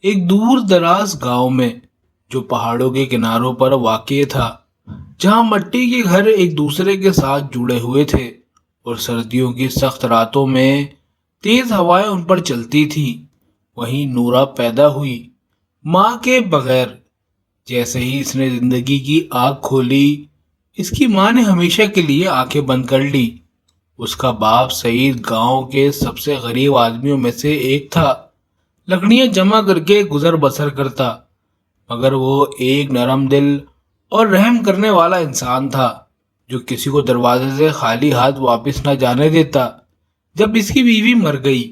ایک دور دراز گاؤں میں جو پہاڑوں کے کناروں پر واقع تھا، جہاں مٹی کے گھر ایک دوسرے کے ساتھ جڑے ہوئے تھے اور سردیوں کی سخت راتوں میں تیز ہوائیں ان پر چلتی تھی، وہیں نورا پیدا ہوئی ماں کے بغیر۔ جیسے ہی اس نے زندگی کی آنکھ کھولی، اس کی ماں نے ہمیشہ کے لیے آنکھیں بند کر لی۔ اس کا باپ سعید گاؤں کے سب سے غریب آدمیوں میں سے ایک تھا، لکڑیاں جمع کر کے گزر بسر کرتا، مگر وہ ایک نرم دل اور رحم کرنے والا انسان تھا جو کسی کو دروازے سے خالی ہاتھ واپس نہ جانے دیتا۔ جب اس کی بیوی مر گئی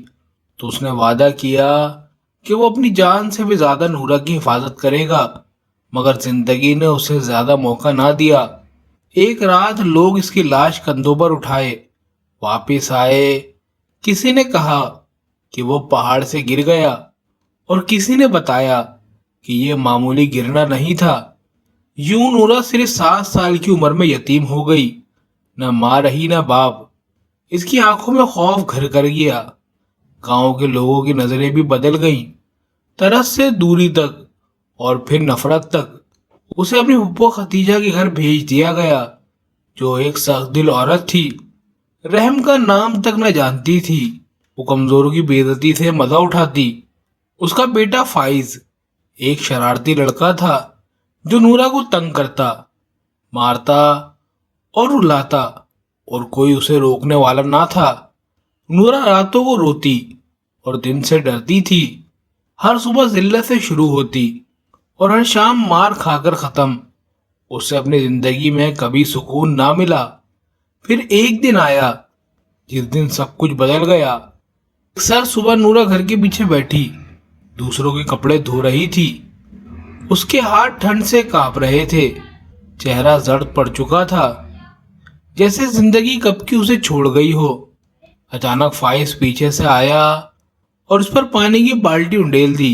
تو اس نے وعدہ کیا کہ وہ اپنی جان سے بھی زیادہ نورا کی حفاظت کرے گا، مگر زندگی نے اسے زیادہ موقع نہ دیا۔ ایک رات لوگ اس کی لاش کندھوں پر اٹھائے واپس آئے۔ کسی نے کہا کہ وہ پہاڑ سے گر گیا اور کسی نے بتایا کہ یہ معمولی گرنا نہیں تھا۔ یوں نورا صرف 7 سال کی عمر میں یتیم ہو گئی، نہ ماں رہی نہ باپ۔ اس کی آنکھوں میں خوف گھر کر گیا، گاؤں کے لوگوں کی نظریں بھی بدل گئیں، ترس سے دوری تک اور پھر نفرت تک۔ اسے اپنی پھپھو ختیجہ کے گھر بھیج دیا گیا، جو ایک سخت دل عورت تھی، رحم کا نام تک نہ جانتی تھی۔ وہ کمزوروں کی بے عزتی سے مزہ اٹھاتی۔ اس کا بیٹا فائز ایک شرارتی لڑکا تھا جو نورا کو تنگ کرتا، مارتا اور رلاتا، اور کوئی اسے روکنے والا نہ تھا۔ نورا راتوں کو روتی اور دن سے ڈرتی تھی۔ ہر صبح ذلت سے شروع ہوتی اور ہر شام مار کھا کر ختم۔ اسے اپنی زندگی میں کبھی سکون نہ ملا۔ پھر ایک دن آیا جس دن سب کچھ بدل گیا۔ ایک سر صبح نورا گھر کے پیچھے بیٹھی دوسروں کے کپڑے دھو رہی تھی۔ اس کے ہاتھ ٹھنڈ سے کانپ رہے تھے، چہرہ زرد پڑ چکا تھا، جیسے زندگی کب کی اسے چھوڑ گئی ہو۔ اچانک فائز پیچھے سے آیا اور اس پر پانی کی بالٹی انڈیل دی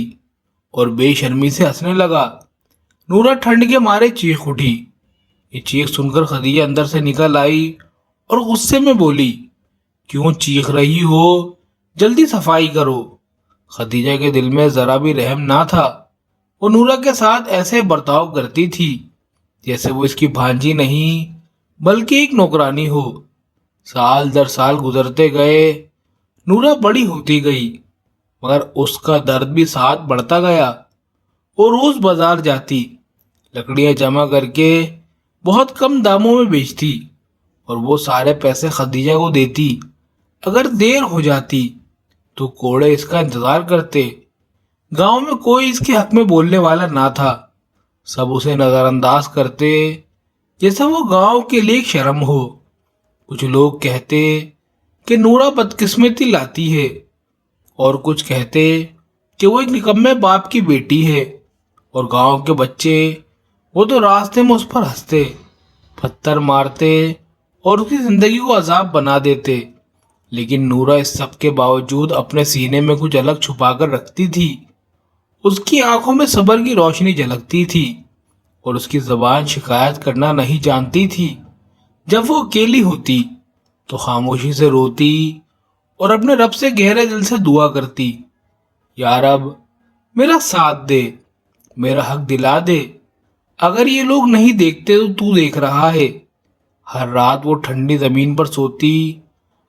اور بے شرمی سے ہنسنے لگا۔ نورا ٹھنڈ کے مارے چیخ اٹھی۔ یہ چیخ سن کر خدیجہ اندر سے نکل آئی اور غصے میں بولی، کیوں چیخ رہی ہو؟ جلدی صفائی کرو۔ خدیجہ کے دل میں ذرا بھی رحم نہ تھا۔ وہ نورا کے ساتھ ایسے برتاؤ کرتی تھی جیسے وہ اس کی بھانجی نہیں بلکہ ایک نوکرانی ہو۔ سال در سال گزرتے گئے، نورا بڑی ہوتی گئی، مگر اس کا درد بھی ساتھ بڑھتا گیا۔ وہ روز بازار جاتی، لکڑیاں جمع کر کے بہت کم داموں میں بیچتی اور وہ سارے پیسے خدیجہ کو دیتی۔ اگر دیر ہو جاتی تو کوڑے اس کا انتظار کرتے۔ گاؤں میں کوئی اس کے حق میں بولنے والا نہ تھا، سب اسے نظر انداز کرتے جیسے وہ گاؤں کے لیے ایک شرم ہو۔ کچھ لوگ کہتے کہ نورا بدقسمتی لاتی ہے اور کچھ کہتے کہ وہ ایک نکمے باپ کی بیٹی ہے، اور گاؤں کے بچے وہ تو راستے میں اس پر ہنستے، پتھر مارتے اور اس کی زندگی کو عذاب بنا دیتے۔ لیکن نورا اس سب کے باوجود اپنے سینے میں کچھ الگ چھپا کر رکھتی تھی۔ اس کی آنکھوں میں صبر کی روشنی جھلکتی تھی اور اس کی زبان شکایت کرنا نہیں جانتی تھی۔ جب وہ اکیلی ہوتی تو خاموشی سے روتی اور اپنے رب سے گہرے دل سے دعا کرتی، یا رب میرا ساتھ دے، میرا حق دلا دے، اگر یہ لوگ نہیں دیکھتے تو تو دیکھ رہا ہے۔ ہر رات وہ ٹھنڈی زمین پر سوتی،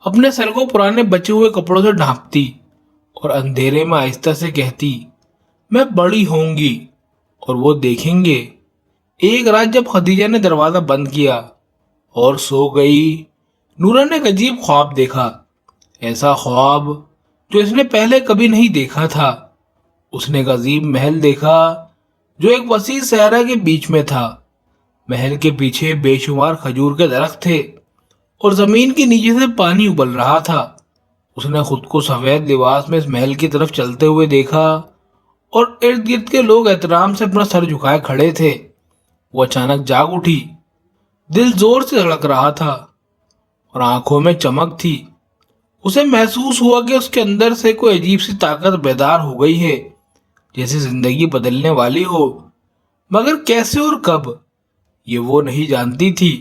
اپنے سر کو پرانے بچے ہوئے کپڑوں سے ڈھانپتی اور اندھیرے میں آہستہ سے کہتی، میں بڑی ہوں گی اور وہ دیکھیں گے۔ ایک رات جب خدیجہ نے دروازہ بند کیا اور سو گئی، نورا نے ایک عجیب خواب دیکھا، ایسا خواب جو اس نے پہلے کبھی نہیں دیکھا تھا۔ اس نے ایک عظیم محل دیکھا جو ایک وسیع صحرا کے بیچ میں تھا۔ محل کے پیچھے بے شمار کھجور کے درخت تھے اور زمین کے نیچے سے پانی ابل رہا تھا۔ اس نے خود کو سفید لباس میں اس محل کی طرف چلتے ہوئے دیکھا اور ارد گرد کے لوگ احترام سے اپنا سر جھکائے کھڑے تھے۔ وہ اچانک جاگ اٹھی، دل زور سے دھڑک رہا تھا اور آنکھوں میں چمک تھی۔ اسے محسوس ہوا کہ اس کے اندر سے کوئی عجیب سی طاقت بیدار ہو گئی ہے، جیسے زندگی بدلنے والی ہو، مگر کیسے اور کب یہ وہ نہیں جانتی تھی۔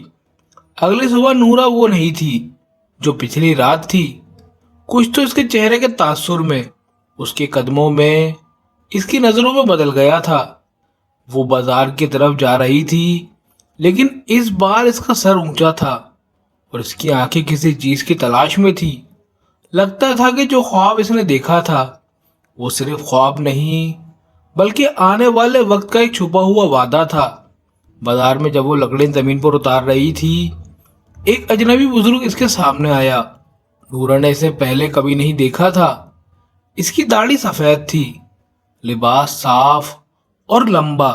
اگلی صبح نورا وہ نہیں تھی جو پچھلی رات تھی۔ کچھ تو اس کے چہرے کے تاثر میں، اس کے قدموں میں اس کی نظروں میں بدل گیا تھا۔ وہ بازار کی طرف جا رہی تھی، لیکن اس بار اس کا سر اونچا تھا اور اس کی آنکھیں کسی چیز کی تلاش میں تھی۔ لگتا تھا کہ جو خواب اس نے دیکھا تھا وہ صرف خواب نہیں بلکہ آنے والے وقت کا ایک چھپا ہوا وعدہ تھا۔ بازار میں جب وہ لکڑیں زمین پر اتار رہی تھی، ایک اجنبی بزرگ اس کے سامنے آیا۔ نورا نے اسے پہلے کبھی نہیں دیکھا تھا۔ اس کی داڑھی سفید تھی، لباس صاف اور لمبا،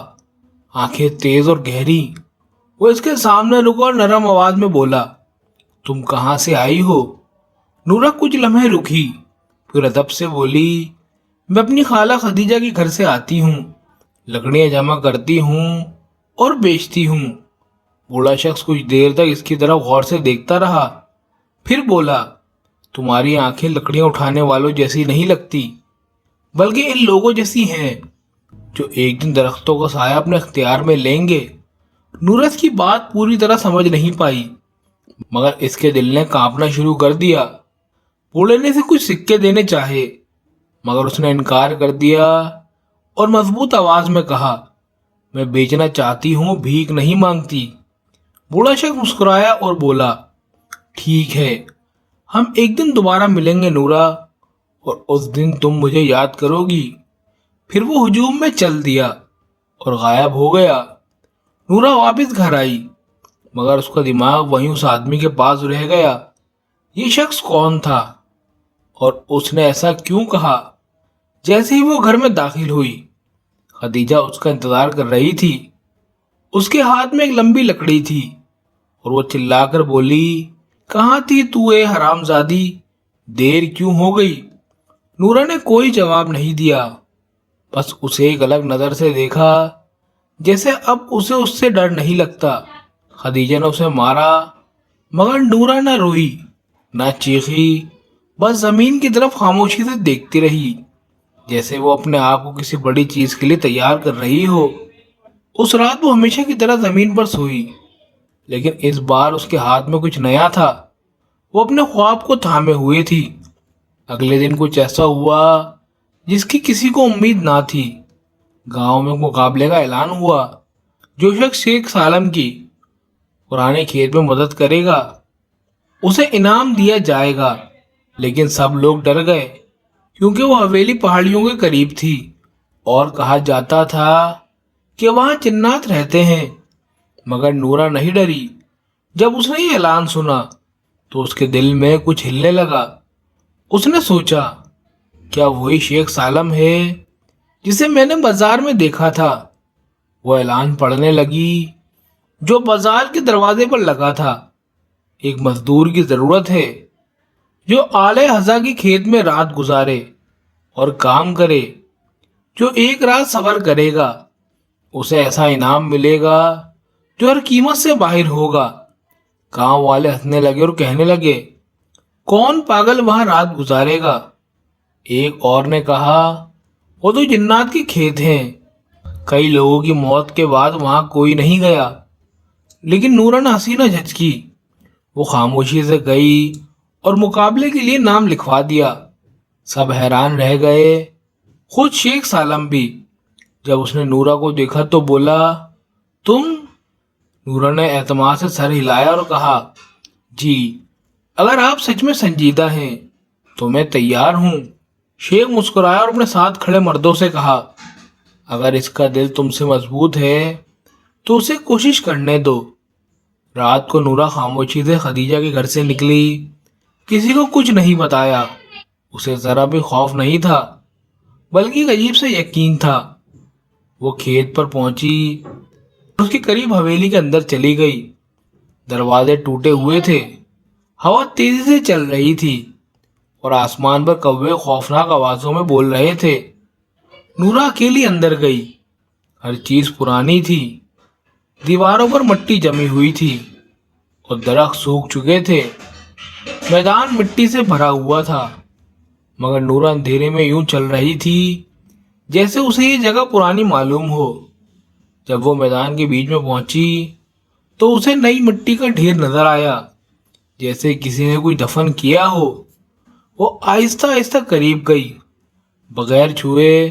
آنکھیں تیز اور گہری۔ وہ اس کے سامنے رکا اور نرم آواز میں بولا، تم کہاں سے آئی ہو؟ نورا کچھ لمحے رکی، پھر ادب سے بولی، میں اپنی خالہ خدیجہ کے گھر سے آتی ہوں، لکڑیاں جمع کرتی ہوں اور بیچتی ہوں۔ بوڑھا شخص کچھ دیر تک اس کی طرف غور سے دیکھتا رہا، پھر بولا، تمہاری آنکھیں لکڑیاں اٹھانے والوں جیسی نہیں لگتی، بلکہ ان لوگوں جیسی ہیں جو ایک دن درختوں کا سایہ اپنے اختیار میں لیں گے۔ نورا اس کی بات پوری طرح سمجھ نہیں پائی، مگر اس کے دل نے کانپنا شروع کر دیا۔ بوڑھے نے اسے کچھ سکے دینے چاہے، مگر اس نے انکار کر دیا اور مضبوط آواز میں کہا، میں بیچنا چاہتی ہوں، بھیک نہیں مانگتی۔ بوڑھا شخص مسکرایا اور بولا، ٹھیک ہے، ہم ایک دن دوبارہ ملیں گے نورا، اور اس دن تم مجھے یاد کرو گی۔ پھر وہ ہجوم میں چل دیا اور غائب ہو گیا۔ نورا واپس گھر آئی، مگر اس کا دماغ وہیں اس آدمی کے پاس رہ گیا۔ یہ شخص کون تھا اور اس نے ایسا کیوں کہا؟ جیسے ہی وہ گھر میں داخل ہوئی، خدیجہ اس کا انتظار کر رہی تھی۔ اس کے ہاتھ میں ایک لمبی لکڑی تھی اور وہ چلا کر بولی، کہاں تھی تو اے حرام زادی؟ دیر کیوں ہو گئی؟ نورا نے کوئی جواب نہیں دیا، بس اسے ایک الگ نظر سے دیکھا، جیسے اب اسے اس سے ڈر نہیں لگتا۔ خدیجہ نے اسے مارا، مگر نورا نہ روئی نہ چیخی، بس زمین کی طرف خاموشی سے دیکھتی رہی، جیسے وہ اپنے آپ کو کسی بڑی چیز کے لیے تیار کر رہی ہو۔ اس رات وہ ہمیشہ کی طرح زمین پر سوئی، لیکن اس بار اس کے ہاتھ میں کچھ نیا تھا۔ وہ اپنے خواب کو تھامے ہوئے تھی۔ اگلے دن کچھ ایسا ہوا جس کی کسی کو امید نہ تھی۔ گاؤں میں مقابلے کا اعلان ہوا۔ جو شخص شیخ سالم کی پرانے کھیت میں مدد کرے گا اسے انعام دیا جائے گا، لیکن سب لوگ ڈر گئے کیونکہ وہ حویلی پہاڑیوں کے قریب تھی اور کہا جاتا تھا کہ وہاں جنات رہتے ہیں۔ مگر نورا نہیں ڈری۔ جب اس نے یہ اعلان سنا تو اس کے دل میں کچھ ہلنے لگا۔ اس نے سوچا، کیا وہی شیخ سالم ہے جسے میں نے بازار میں دیکھا تھا؟ وہ اعلان پڑھنے لگی جو بازار کے دروازے پر لگا تھا، ایک مزدور کی ضرورت ہے جو اعلی حضا کی کھیت میں رات گزارے اور کام کرے۔ جو ایک رات صبر کرے گا اسے ایسا انعام ملے گا جو ہر قیمت سے باہر ہوگا۔ گاؤں والے ہنسنے لگے اور کہنے لگے، کون پاگل وہاں رات گزارے گا؟ ایک اور نے کہا، وہ تو جنات کے کھیت ہیں، کئی لوگوں کی موت کے بعد وہاں کوئی نہیں گیا۔ لیکن نورا نہ ہنسی نہ جھچکی، وہ خاموشی سے گئی اور مقابلے کے لیے نام لکھوا دیا۔ سب حیران رہ گئے، خود شیخ سالم بھی۔ جب اس نے نورا کو دیکھا تو بولا، تم؟ نورا نے اعتماد سے سر ہلایا اور کہا، جی، اگر آپ سچ میں سنجیدہ ہیں تو میں تیار ہوں۔ شیخ مسکرایا اور اپنے ساتھ کھڑے مردوں سے کہا، اگر اس کا دل تم سے مضبوط ہے تو اسے کوشش کرنے دو۔ رات کو نورا خاموشی سے خدیجہ کے گھر سے نکلی، کسی کو کچھ نہیں بتایا۔ اسے ذرا بھی خوف نہیں تھا، بلکہ ایک عجیب سے یقین تھا۔ وہ کھیت پر پہنچی، اس کے قریب حویلی کے اندر چلی گئی۔ دروازے ٹوٹے ہوئے تھے، ہوا تیزی سے چل رہی تھی اور آسمان پر کوے خوفناک آوازوں میں بول رہے تھے۔ نورا اکیلی اندر گئی۔ ہر چیز پرانی تھی، دیواروں پر مٹی جمی ہوئی تھی اور درخت سوکھ چکے تھے۔ میدان مٹی سے بھرا ہوا تھا، مگر نورا اندھیرے میں یوں چل رہی تھی جیسے اسے یہ جگہ پرانی معلوم ہو۔ جب وہ میدان کے بیچ میں پہنچی تو اسے نئی مٹی کا ڈھیر نظر آیا، جیسے کسی نے کوئی دفن کیا ہو۔ وہ آہستہ آہستہ قریب گئی، بغیر چھوئے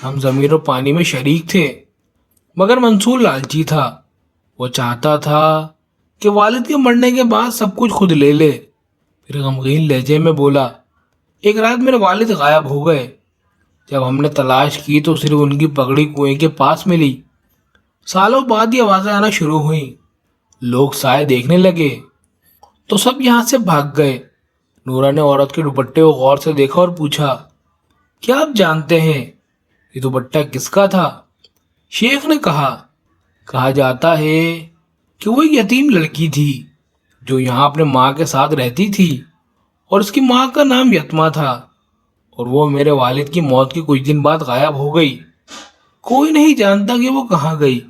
ہم زمین اور پانی میں شریک تھے، مگر منصور لالچی تھا۔ وہ چاہتا تھا کہ والد کے مرنے کے بعد سب کچھ خود لے لے۔ پھر غمگین لہجے میں بولا، ایک رات میرے والد غائب ہو گئے۔ جب ہم نے تلاش کی تو صرف ان کی پگڑی کنویں کے پاس ملی۔ سالوں بعد یہ آوازیں آنا شروع ہوئیں، لوگ سائے دیکھنے لگے تو سب یہاں سے بھاگ گئے۔ نورا نے عورت کے دوپٹے کو غور سے دیکھا اور پوچھا، کیا آپ جانتے ہیں یہ دوپٹہ کس کا تھا؟ شیخ نے کہا جاتا ہے کہ وہ ایک یتیم لڑکی تھی جو یہاں اپنے ماں کے ساتھ رہتی تھی، اور اس کی ماں کا نام یتما تھا، اور وہ میرے والد کی موت کے کچھ دن بعد غائب ہو گئی۔ کوئی نہیں جانتا کہ وہ کہاں گئی۔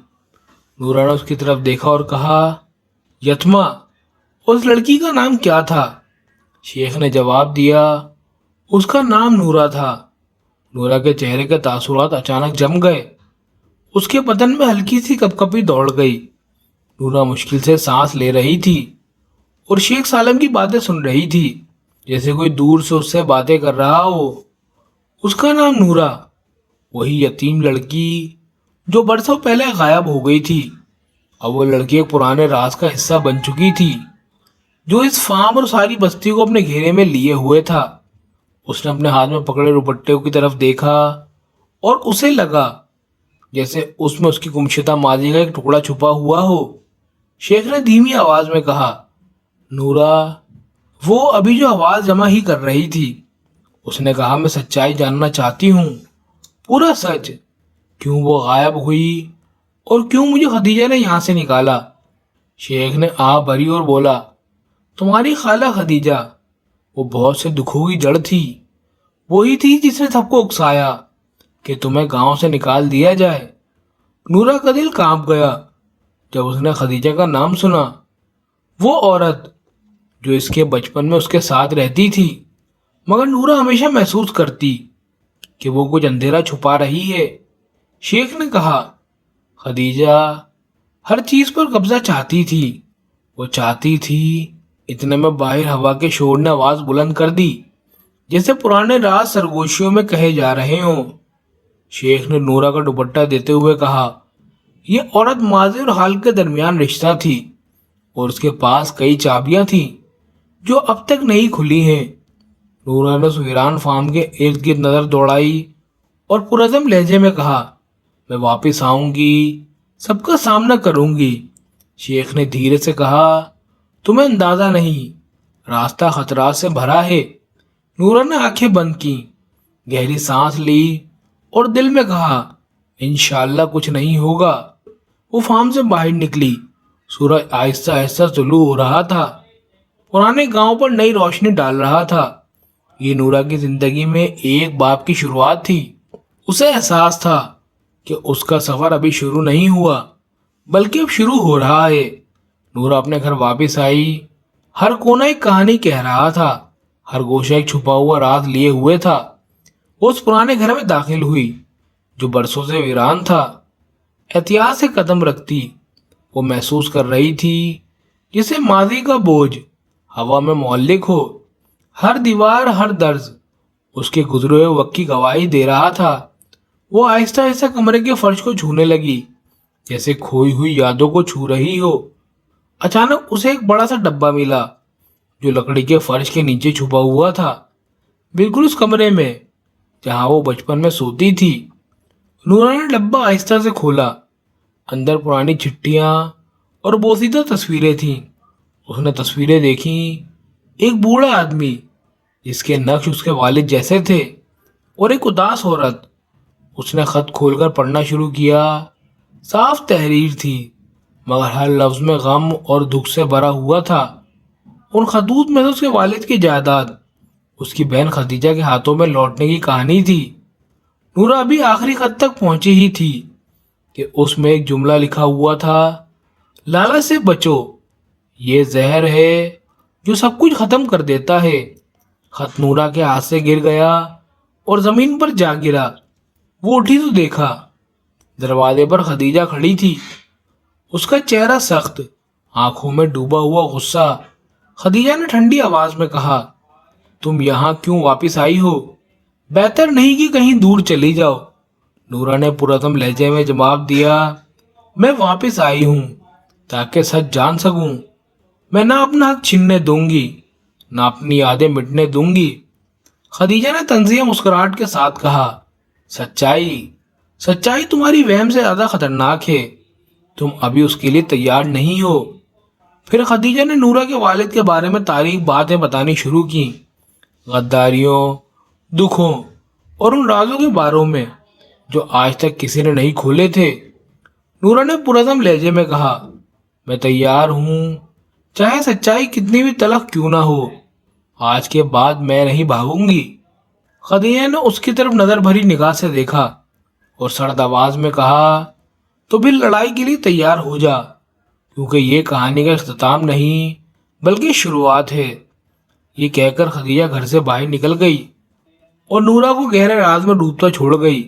نورا نے اس کی طرف دیکھا اور کہا، یتما، اس لڑکی کا نام کیا تھا؟ شیخ نے جواب دیا، اس کا نام نورا تھا۔ نورا کے چہرے کے تاثرات اچانک جم گئے، اس کے بدن میں ہلکی سی کپکپی دوڑ گئی۔ نورا مشکل سے سانس لے رہی تھی اور شیخ سالم کی باتیں سن رہی تھی جیسے کوئی دور سے اس سے باتیں کر رہا ہو۔ اس کا نام نورا، وہی یتیم لڑکی جو برسوں پہلے غائب ہو گئی تھی۔ اب وہ لڑکی ایک پرانے راز کا حصہ بن چکی تھی جو اس فارم اور ساری بستی کو اپنے گھیرے میں لیے ہوئے تھا۔ اس نے اپنے ہاتھ میں پکڑے دوپٹے کی طرف دیکھا اور اسے لگا جیسے اس میں اس کی گمشدہ ماضی کا ایک ٹکڑا چھپا ہوا ہو۔ شیخ نے دھیمی آواز میں کہا، نورا۔ وہ ابھی جو آواز جمع ہی کر رہی تھی۔ اس نے کہا، میں سچائی جاننا چاہتی ہوں، پورا سچ، کیوں وہ غائب ہوئی اور کیوں مجھے خدیجہ نے یہاں سے نکالا۔ شیخ نے آہ بھری اور بولا، تمہاری خالہ خدیجہ، وہ بہت سے دکھوں کی جڑ تھی، وہی تھی جس نے سب کو اکسایا کہ تمہیں گاؤں سے نکال دیا جائے۔ نورا کا دل کانپ گیا جب اس نے خدیجہ کا نام سنا، وہ عورت جو اس کے بچپن میں اس کے ساتھ رہتی تھی، مگر نورا ہمیشہ محسوس کرتی کہ وہ کچھ اندھیرا چھپا رہی ہے۔ شیخ نے کہا، خدیجہ ہر چیز پر قبضہ چاہتی تھی، وہ چاہتی تھی۔ اتنے میں باہر ہوا کے شور نے آواز بلند کر دی جیسے پرانے راز سرگوشیوں میں کہے جا رہے ہوں۔ شیخ نے نورا کا دوپٹہ دیتے ہوئے کہا، یہ عورت ماضی اور حال کے درمیان رشتہ تھی، اور اس کے پاس کئی چابیاں تھیں جو اب تک نہیں کھلی ہیں۔ نورا نے اس ویران فارم کے ارد گرد نظر دوڑائی اور پرعزم لہجے میں کہا، میں واپس آؤں گی، سب کا سامنا کروں گی۔ شیخ نے دھیرے سے کہا، تمہیں اندازہ نہیں، راستہ خطرات سے بھرا ہے۔ نورا نے آنکھیں بند کی، گہری سانس لی اور دل میں کہا، انشاءاللہ کچھ نہیں ہوگا۔ وہ فارم سے باہر نکلی، سورج آہستہ آہستہ طلوع ہو رہا تھا، پرانے گاؤں پر نئی روشنی ڈال رہا تھا۔ یہ نورا کی زندگی میں ایک باب کی شروعات تھی۔ اسے احساس تھا کہ اس کا سفر ابھی شروع نہیں ہوا بلکہ اب شروع ہو رہا ہے۔ نورا اپنے گھر واپس آئی، ہر کونا ایک کہانی کہہ رہا تھا، ہر گوشہ ایک چھپا ہوا راز لیے ہوئے تھا۔ وہ اس پرانے گھر میں داخل ہوئی جو برسوں سے ویران تھا۔ احتیاط سے قدم رکھتی وہ محسوس کر رہی تھی جسے ماضی کا بوجھ ہوا میں معلق ہو۔ ہر دیوار، ہر درز اس کے گزرے ہوئے وقت کی گواہی دے رہا تھا۔ وہ آہستہ آہستہ کمرے کے فرش کو چھونے لگی جیسے کھوئی ہوئی یادوں کو چھو رہی ہو۔ اچانک اسے ایک بڑا سا ڈبہ ملا جو لکڑی کے فرش کے نیچے چھپا ہوا تھا، بالکل اس کمرے میں جہاں وہ بچپن میں سوتی تھی۔ نورا نے ڈبہ آہستہ سے کھولا، اندر پرانی چٹھیاں اور بوسیدہ تصویریں تھیں۔ اس نے تصویریں دیکھیں، ایک بوڑھا آدمی جس کے نقش اس کے والد جیسے تھے، اور ایک اداس عورت۔ اس نے خط کھول کر پڑھنا شروع کیا۔ صاف تحریر تھی مگر ہر لفظ میں غم اور دکھ سے بھرا ہوا تھا۔ ان خطوط میں سے اس کے والد کی جائیداد اس کی بہن خدیجہ کے ہاتھوں میں لوٹنے کی کہانی تھی۔ نورا ابھی آخری خط تک پہنچی ہی تھی کہ اس میں ایک جملہ لکھا ہوا تھا، لالچ سے بچو، یہ زہر ہے جو سب کچھ ختم کر دیتا ہے۔ خط نورا کے ہاتھ سے گر گیا اور زمین پر جا گرا۔ وہ اٹھی تو دیکھا دروازے پر خدیجہ کھڑی تھی، اس کا چہرہ سخت، آنکھوں میں ڈوبا ہوا غصہ۔ خدیجہ نے ٹھنڈی آواز میں کہا، تم یہاں کیوں واپس آئی ہو؟ بہتر نہیں کہ کہیں دور چلی جاؤ؟ نورا نے پرعزم لہجے میں جواب دیا، میں واپس آئی ہوں تاکہ سچ جان سکوں۔ میں نہ اپنا حق چھیننے دوں گی نہ اپنی یادیں مٹنے دوں گی۔ خدیجہ نے طنزیہ مسکراہٹ کے ساتھ کہا، سچائی تمہاری وہم سے زیادہ خطرناک ہے، تم ابھی اس کے لیے تیار نہیں ہو۔ پھر خدیجہ نے نورا کے والد کے بارے میں تاریخ باتیں بتانی شروع کی، غداریوں، دکھوں اور ان رازوں کے باروں میں جو آج تک کسی نے نہیں کھولے تھے۔ نورا نے پرعزم لہجے میں کہا، میں تیار ہوں، چاہے سچائی کتنی بھی تلخ کیوں نہ ہو، آج کے بعد میں نہیں بھاگوں گی۔ خدیجہ نے اس کی طرف نظر بھری نگاہ سے دیکھا اور سرد آواز میں کہا، تو پھر لڑائی کے لیے تیار ہو جا، کیونکہ یہ کہانی کا اختتام نہیں بلکہ شروعات ہے۔ یہ کہہ کر خدیجہ گھر سے باہر نکل گئی اور نورا کو گہرے راز میں ڈوبتا چھوڑ گئی۔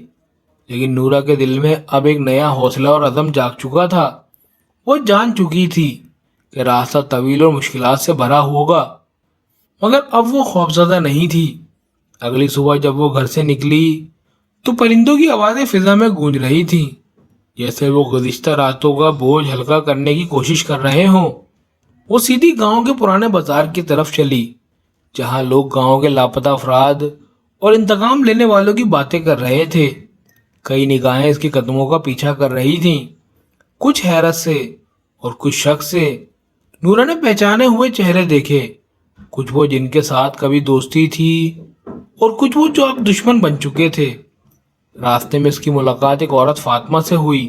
لیکن نورا کے دل میں اب ایک نیا حوصلہ اور عزم جاگ چکا تھا۔ وہ جان چکی تھی کہ راستہ طویل اور مشکلات سے بھرا ہوگا، مگر اب وہ خوفزدہ نہیں تھی۔ اگلی صبح جب وہ گھر سے نکلی تو پرندوں کی آوازیں فضا میں گونج رہی تھیں، جیسے وہ گزشتہ راتوں کا بوجھ ہلکا کرنے کی کوشش کر رہے ہوں۔ وہ سیدھی گاؤں کے پرانے بازار کی طرف چلی، جہاں لوگ گاؤں کے لاپتہ افراد اور انتقام لینے والوں کی باتیں کر رہے تھے۔ کئی نگاہیں اس کے قدموں کا پیچھا کر رہی تھیں، کچھ حیرت سے اور کچھ شک سے۔ نورا نے پہچانے ہوئے چہرے دیکھے، کچھ وہ جن کے ساتھ کبھی دوستی تھی اور کچھ وہ جو اب دشمن بن چکے تھے۔ راستے میں اس کی ملاقات ایک عورت فاطمہ سے ہوئی،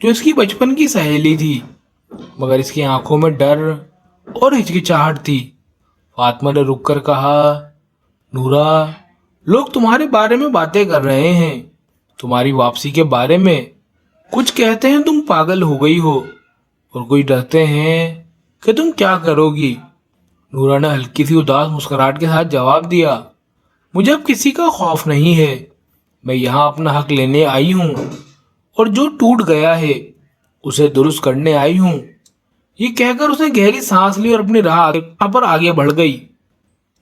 جو اس کی بچپن کی سہیلی تھی، مگر اس کی آنکھوں میں ڈر اور ہچکچاہٹ تھی۔ فاطمہ نے رک کر کہا، نورا، لوگ تمہارے بارے میں باتیں کر رہے ہیں، تمہاری واپسی کے بارے میں۔ کچھ کہتے ہیں تم پاگل ہو گئی ہو اور کچھ ڈرتے ہیں کہ تم کیا کرو گی۔ نورا نے ہلکی سی اداس مسکراہٹ کے ساتھ جواب دیا، مجھے اب کسی کا خوف نہیں ہے، میں یہاں اپنا حق لینے آئی ہوں اور جو ٹوٹ گیا ہے اسے درست کرنے آئی ہوں۔ یہ کہہ کر اس نے گہری سانس لی اور اپنی راہ پر آگے بڑھ گئی۔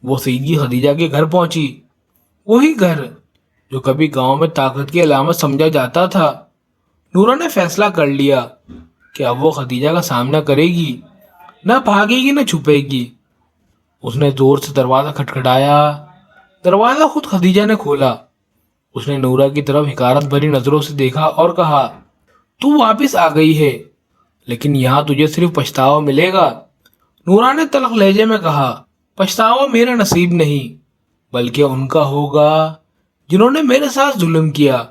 وہ سیدھی خدیجہ کے گھر پہنچی، وہی گھر جو کبھی گاؤں میں طاقت کی علامت سمجھا جاتا تھا۔ نورا نے فیصلہ کر لیا کہ اب وہ خدیجہ کا سامنا کرے گی، نہ بھاگے گی نہ چھپے گی۔ اس نے زور سے دروازہ کھٹکھٹایا، دروازہ خود خدیجہ نے کھولا۔ اس نے نورا کی طرف حقارت بھری نظروں سے دیکھا اور کہا، تو واپس آ گئی ہے، لیکن یہاں تجھے صرف پچھتاوا ملے گا۔ نورا نے تلخ لہجے میں کہا، پچھتاوا میرا نصیب نہیں بلکہ ان کا ہوگا جنہوں نے میرے ساتھ ظلم کیا۔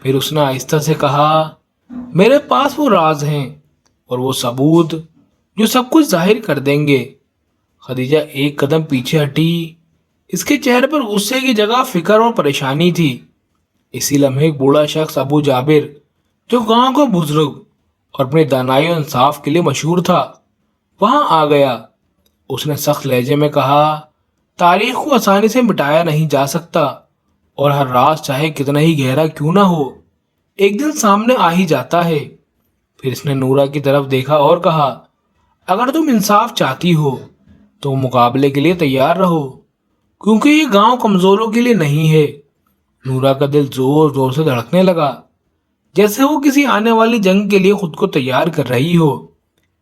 پھر اس نے آہستہ سے کہا، میرے پاس وہ راز ہیں اور وہ ثبوت جو سب کچھ ظاہر کر دیں گے۔ خدیجہ ایک قدم پیچھے ہٹی، اس کے چہرے پر غصے کی جگہ فکر اور پریشانی تھی۔ اسی لمحے ایک بوڑھا شخص ابو جابر، جو گاؤں کا بزرگ اور اپنی دانائی و انصاف کے لیے مشہور تھا، وہاں آ گیا۔ اس نے سخت لہجے میں کہا، تاریخ کو آسانی سے مٹایا نہیں جا سکتا اور ہر راز چاہے کتنا ہی گہرا کیوں نہ ہو ایک دن سامنے آ ہی جاتا ہے۔ پھر اس نے نورا کی طرف دیکھا اور کہا، اگر تم انصاف چاہتی ہو تو مقابلے کے لیے تیار رہو، کیونکہ یہ گاؤں کمزوروں کے لیے نہیں ہے۔ نورا کا دل زور زور سے دھڑکنے لگا، جیسے وہ کسی آنے والی جنگ کے لیے خود کو تیار کر رہی ہو،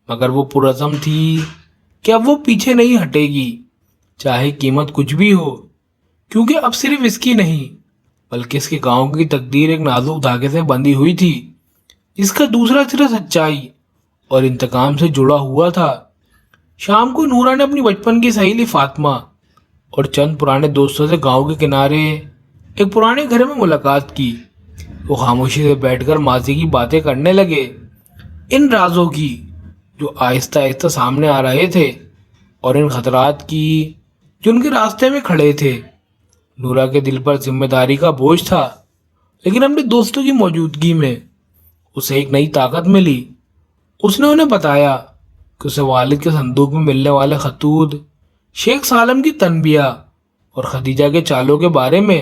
مگر وہ پرعزم تھی کہ اب وہ پیچھے نہیں ہٹے گی، چاہے قیمت کچھ بھی ہو، کیونکہ اب صرف اس کی نہیں بلکہ اس کے گاؤں کی تقدیر ایک نازک دھاگے سے بندھی ہوئی تھی، جس کا دوسرا سرا سچائی اور انتقام سے جڑا ہوا تھا۔ شام کو نورا نے اپنی بچپن کی سہیلی فاطمہ اور چند پرانے دوستوں سے گاؤں کے کنارے ایک پرانے گھر میں ملاقات کی۔ وہ خاموشی سے بیٹھ کر ماضی کی باتیں کرنے لگے، ان رازوں کی جو آہستہ آہستہ سامنے آ رہے تھے اور ان خطرات کی جو ان کے راستے میں کھڑے تھے۔ نورا کے دل پر ذمہ داری کا بوجھ تھا، لیکن اپنے دوستوں کی موجودگی میں اسے ایک نئی طاقت ملی۔ اس نے انہیں بتایا کہ اسے والد کے صندوق میں ملنے والے خطوط، شیخ سالم کی تنبیہ اور خدیجہ کے چالوں کے بارے میں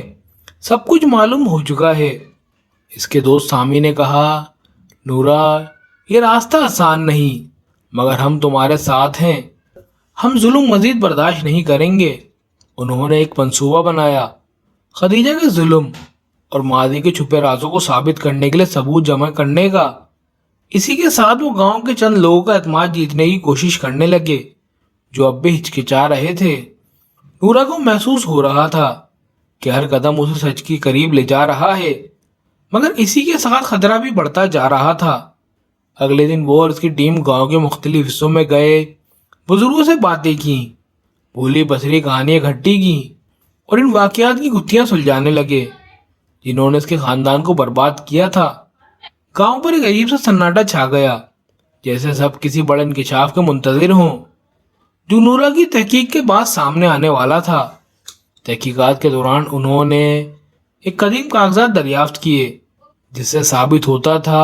سب کچھ معلوم ہو چکا ہے۔ اس کے دوست سامی نے کہا، نورا، یہ راستہ آسان نہیں، مگر ہم تمہارے ساتھ ہیں، ہم ظلم مزید برداشت نہیں کریں گے۔ انہوں نے ایک منصوبہ بنایا، خدیجہ کے ظلم اور ماضی کے چھپے رازوں کو ثابت کرنے کے لیے ثبوت جمع کرنے کا۔ اسی کے ساتھ وہ گاؤں کے چند لوگوں کا اعتماد جیتنے کی کوشش کرنے لگے جو اب بھی ہچکچا رہے تھے۔ نورا کو محسوس ہو رہا تھا کہ ہر قدم اسے سچ کے قریب لے جا رہا ہے، مگر اسی کے ساتھ خطرہ بھی بڑھتا جا رہا تھا۔ اگلے دن وہ اور اس کی ٹیم گاؤں کے مختلف حصوں میں گئے، بزرگوں سے باتیں کیں، بھولی بسری کہانیاں اکٹھی کیں اور ان واقعات کی گتھیاں سلجھانے لگے جنہوں نے اس کے خاندان کو برباد کیا تھا۔ گاؤں پر ایک عجیب سا سناٹا چھا گیا، جیسے سب کسی بڑے انکشاف کے منتظر ہوں جو نورا کی تحقیق کے بعد سامنے آنے والا تھا۔ تحقیقات کے دوران انہوں نے ایک قدیم کاغذات دریافت کیے جس سے ثابت ہوتا تھا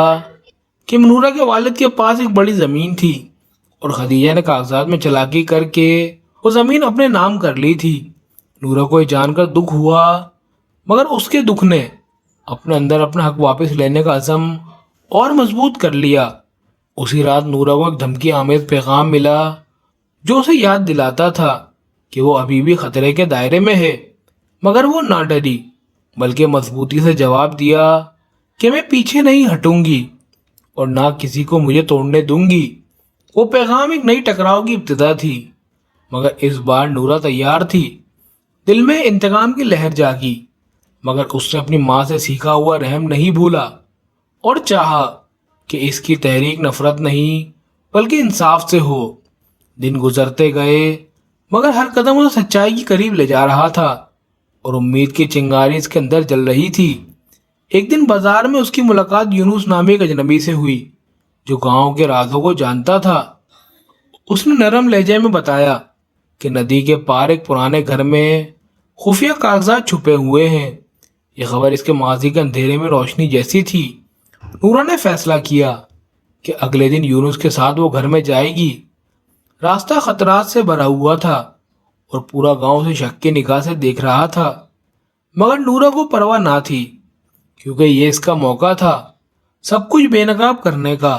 کہ نورا کے والد کے پاس ایک بڑی زمین تھی اور خدیجہ نے کاغذات میں چلاکی کر کے وہ زمین اپنے نام کر لی تھی۔ نورا کو یہ جان کر دکھ ہوا، مگر اس کے دکھ نے اپنے اندر اپنا حق واپس لینے کا عزم اور مضبوط کر لیا۔ اسی رات نورا کو ایک دھمکی آمیز پیغام ملا جو اسے یاد دلاتا تھا کہ وہ ابھی بھی خطرے کے دائرے میں ہے، مگر وہ نہ ڈری بلکہ مضبوطی سے جواب دیا کہ میں پیچھے نہیں ہٹوں گی اور نہ کسی کو مجھے توڑنے دوں گی۔ وہ پیغام ایک نئی ٹکراؤ کی ابتدا تھی، مگر اس بار نورا تیار تھی۔ دل میں انتقام کی لہر جاگی، مگر اس نے اپنی ماں سے سیکھا ہوا رحم نہیں بھولا اور چاہا کہ اس کی تحریک نفرت نہیں بلکہ انصاف سے ہو۔ دن گزرتے گئے، مگر ہر قدم اسے سچائی کے قریب لے جا رہا تھا اور امید کی چنگاری اس کے اندر جل رہی تھی۔ ایک دن بازار میں اس کی ملاقات یونس نامی ایک اجنبی سے ہوئی جو گاؤں کے رازوں کو جانتا تھا۔ اس نے نرم لہجے میں بتایا کہ ندی کے پار ایک پرانے گھر میں خفیہ کاغذات چھپے ہوئے ہیں۔ یہ خبر اس کے ماضی کے اندھیرے میں روشنی جیسی تھی۔ نورا نے فیصلہ کیا کہ اگلے دن یونس کے ساتھ وہ گھر میں جائے گی۔ راستہ خطرات سے بھرا ہوا تھا اور پورا گاؤں اسے شک کی نگاہ سے دیکھ رہا تھا، مگر نورا کو پرواہ نہ تھی کیونکہ یہ اس کا موقع تھا سب کچھ بے نقاب کرنے کا۔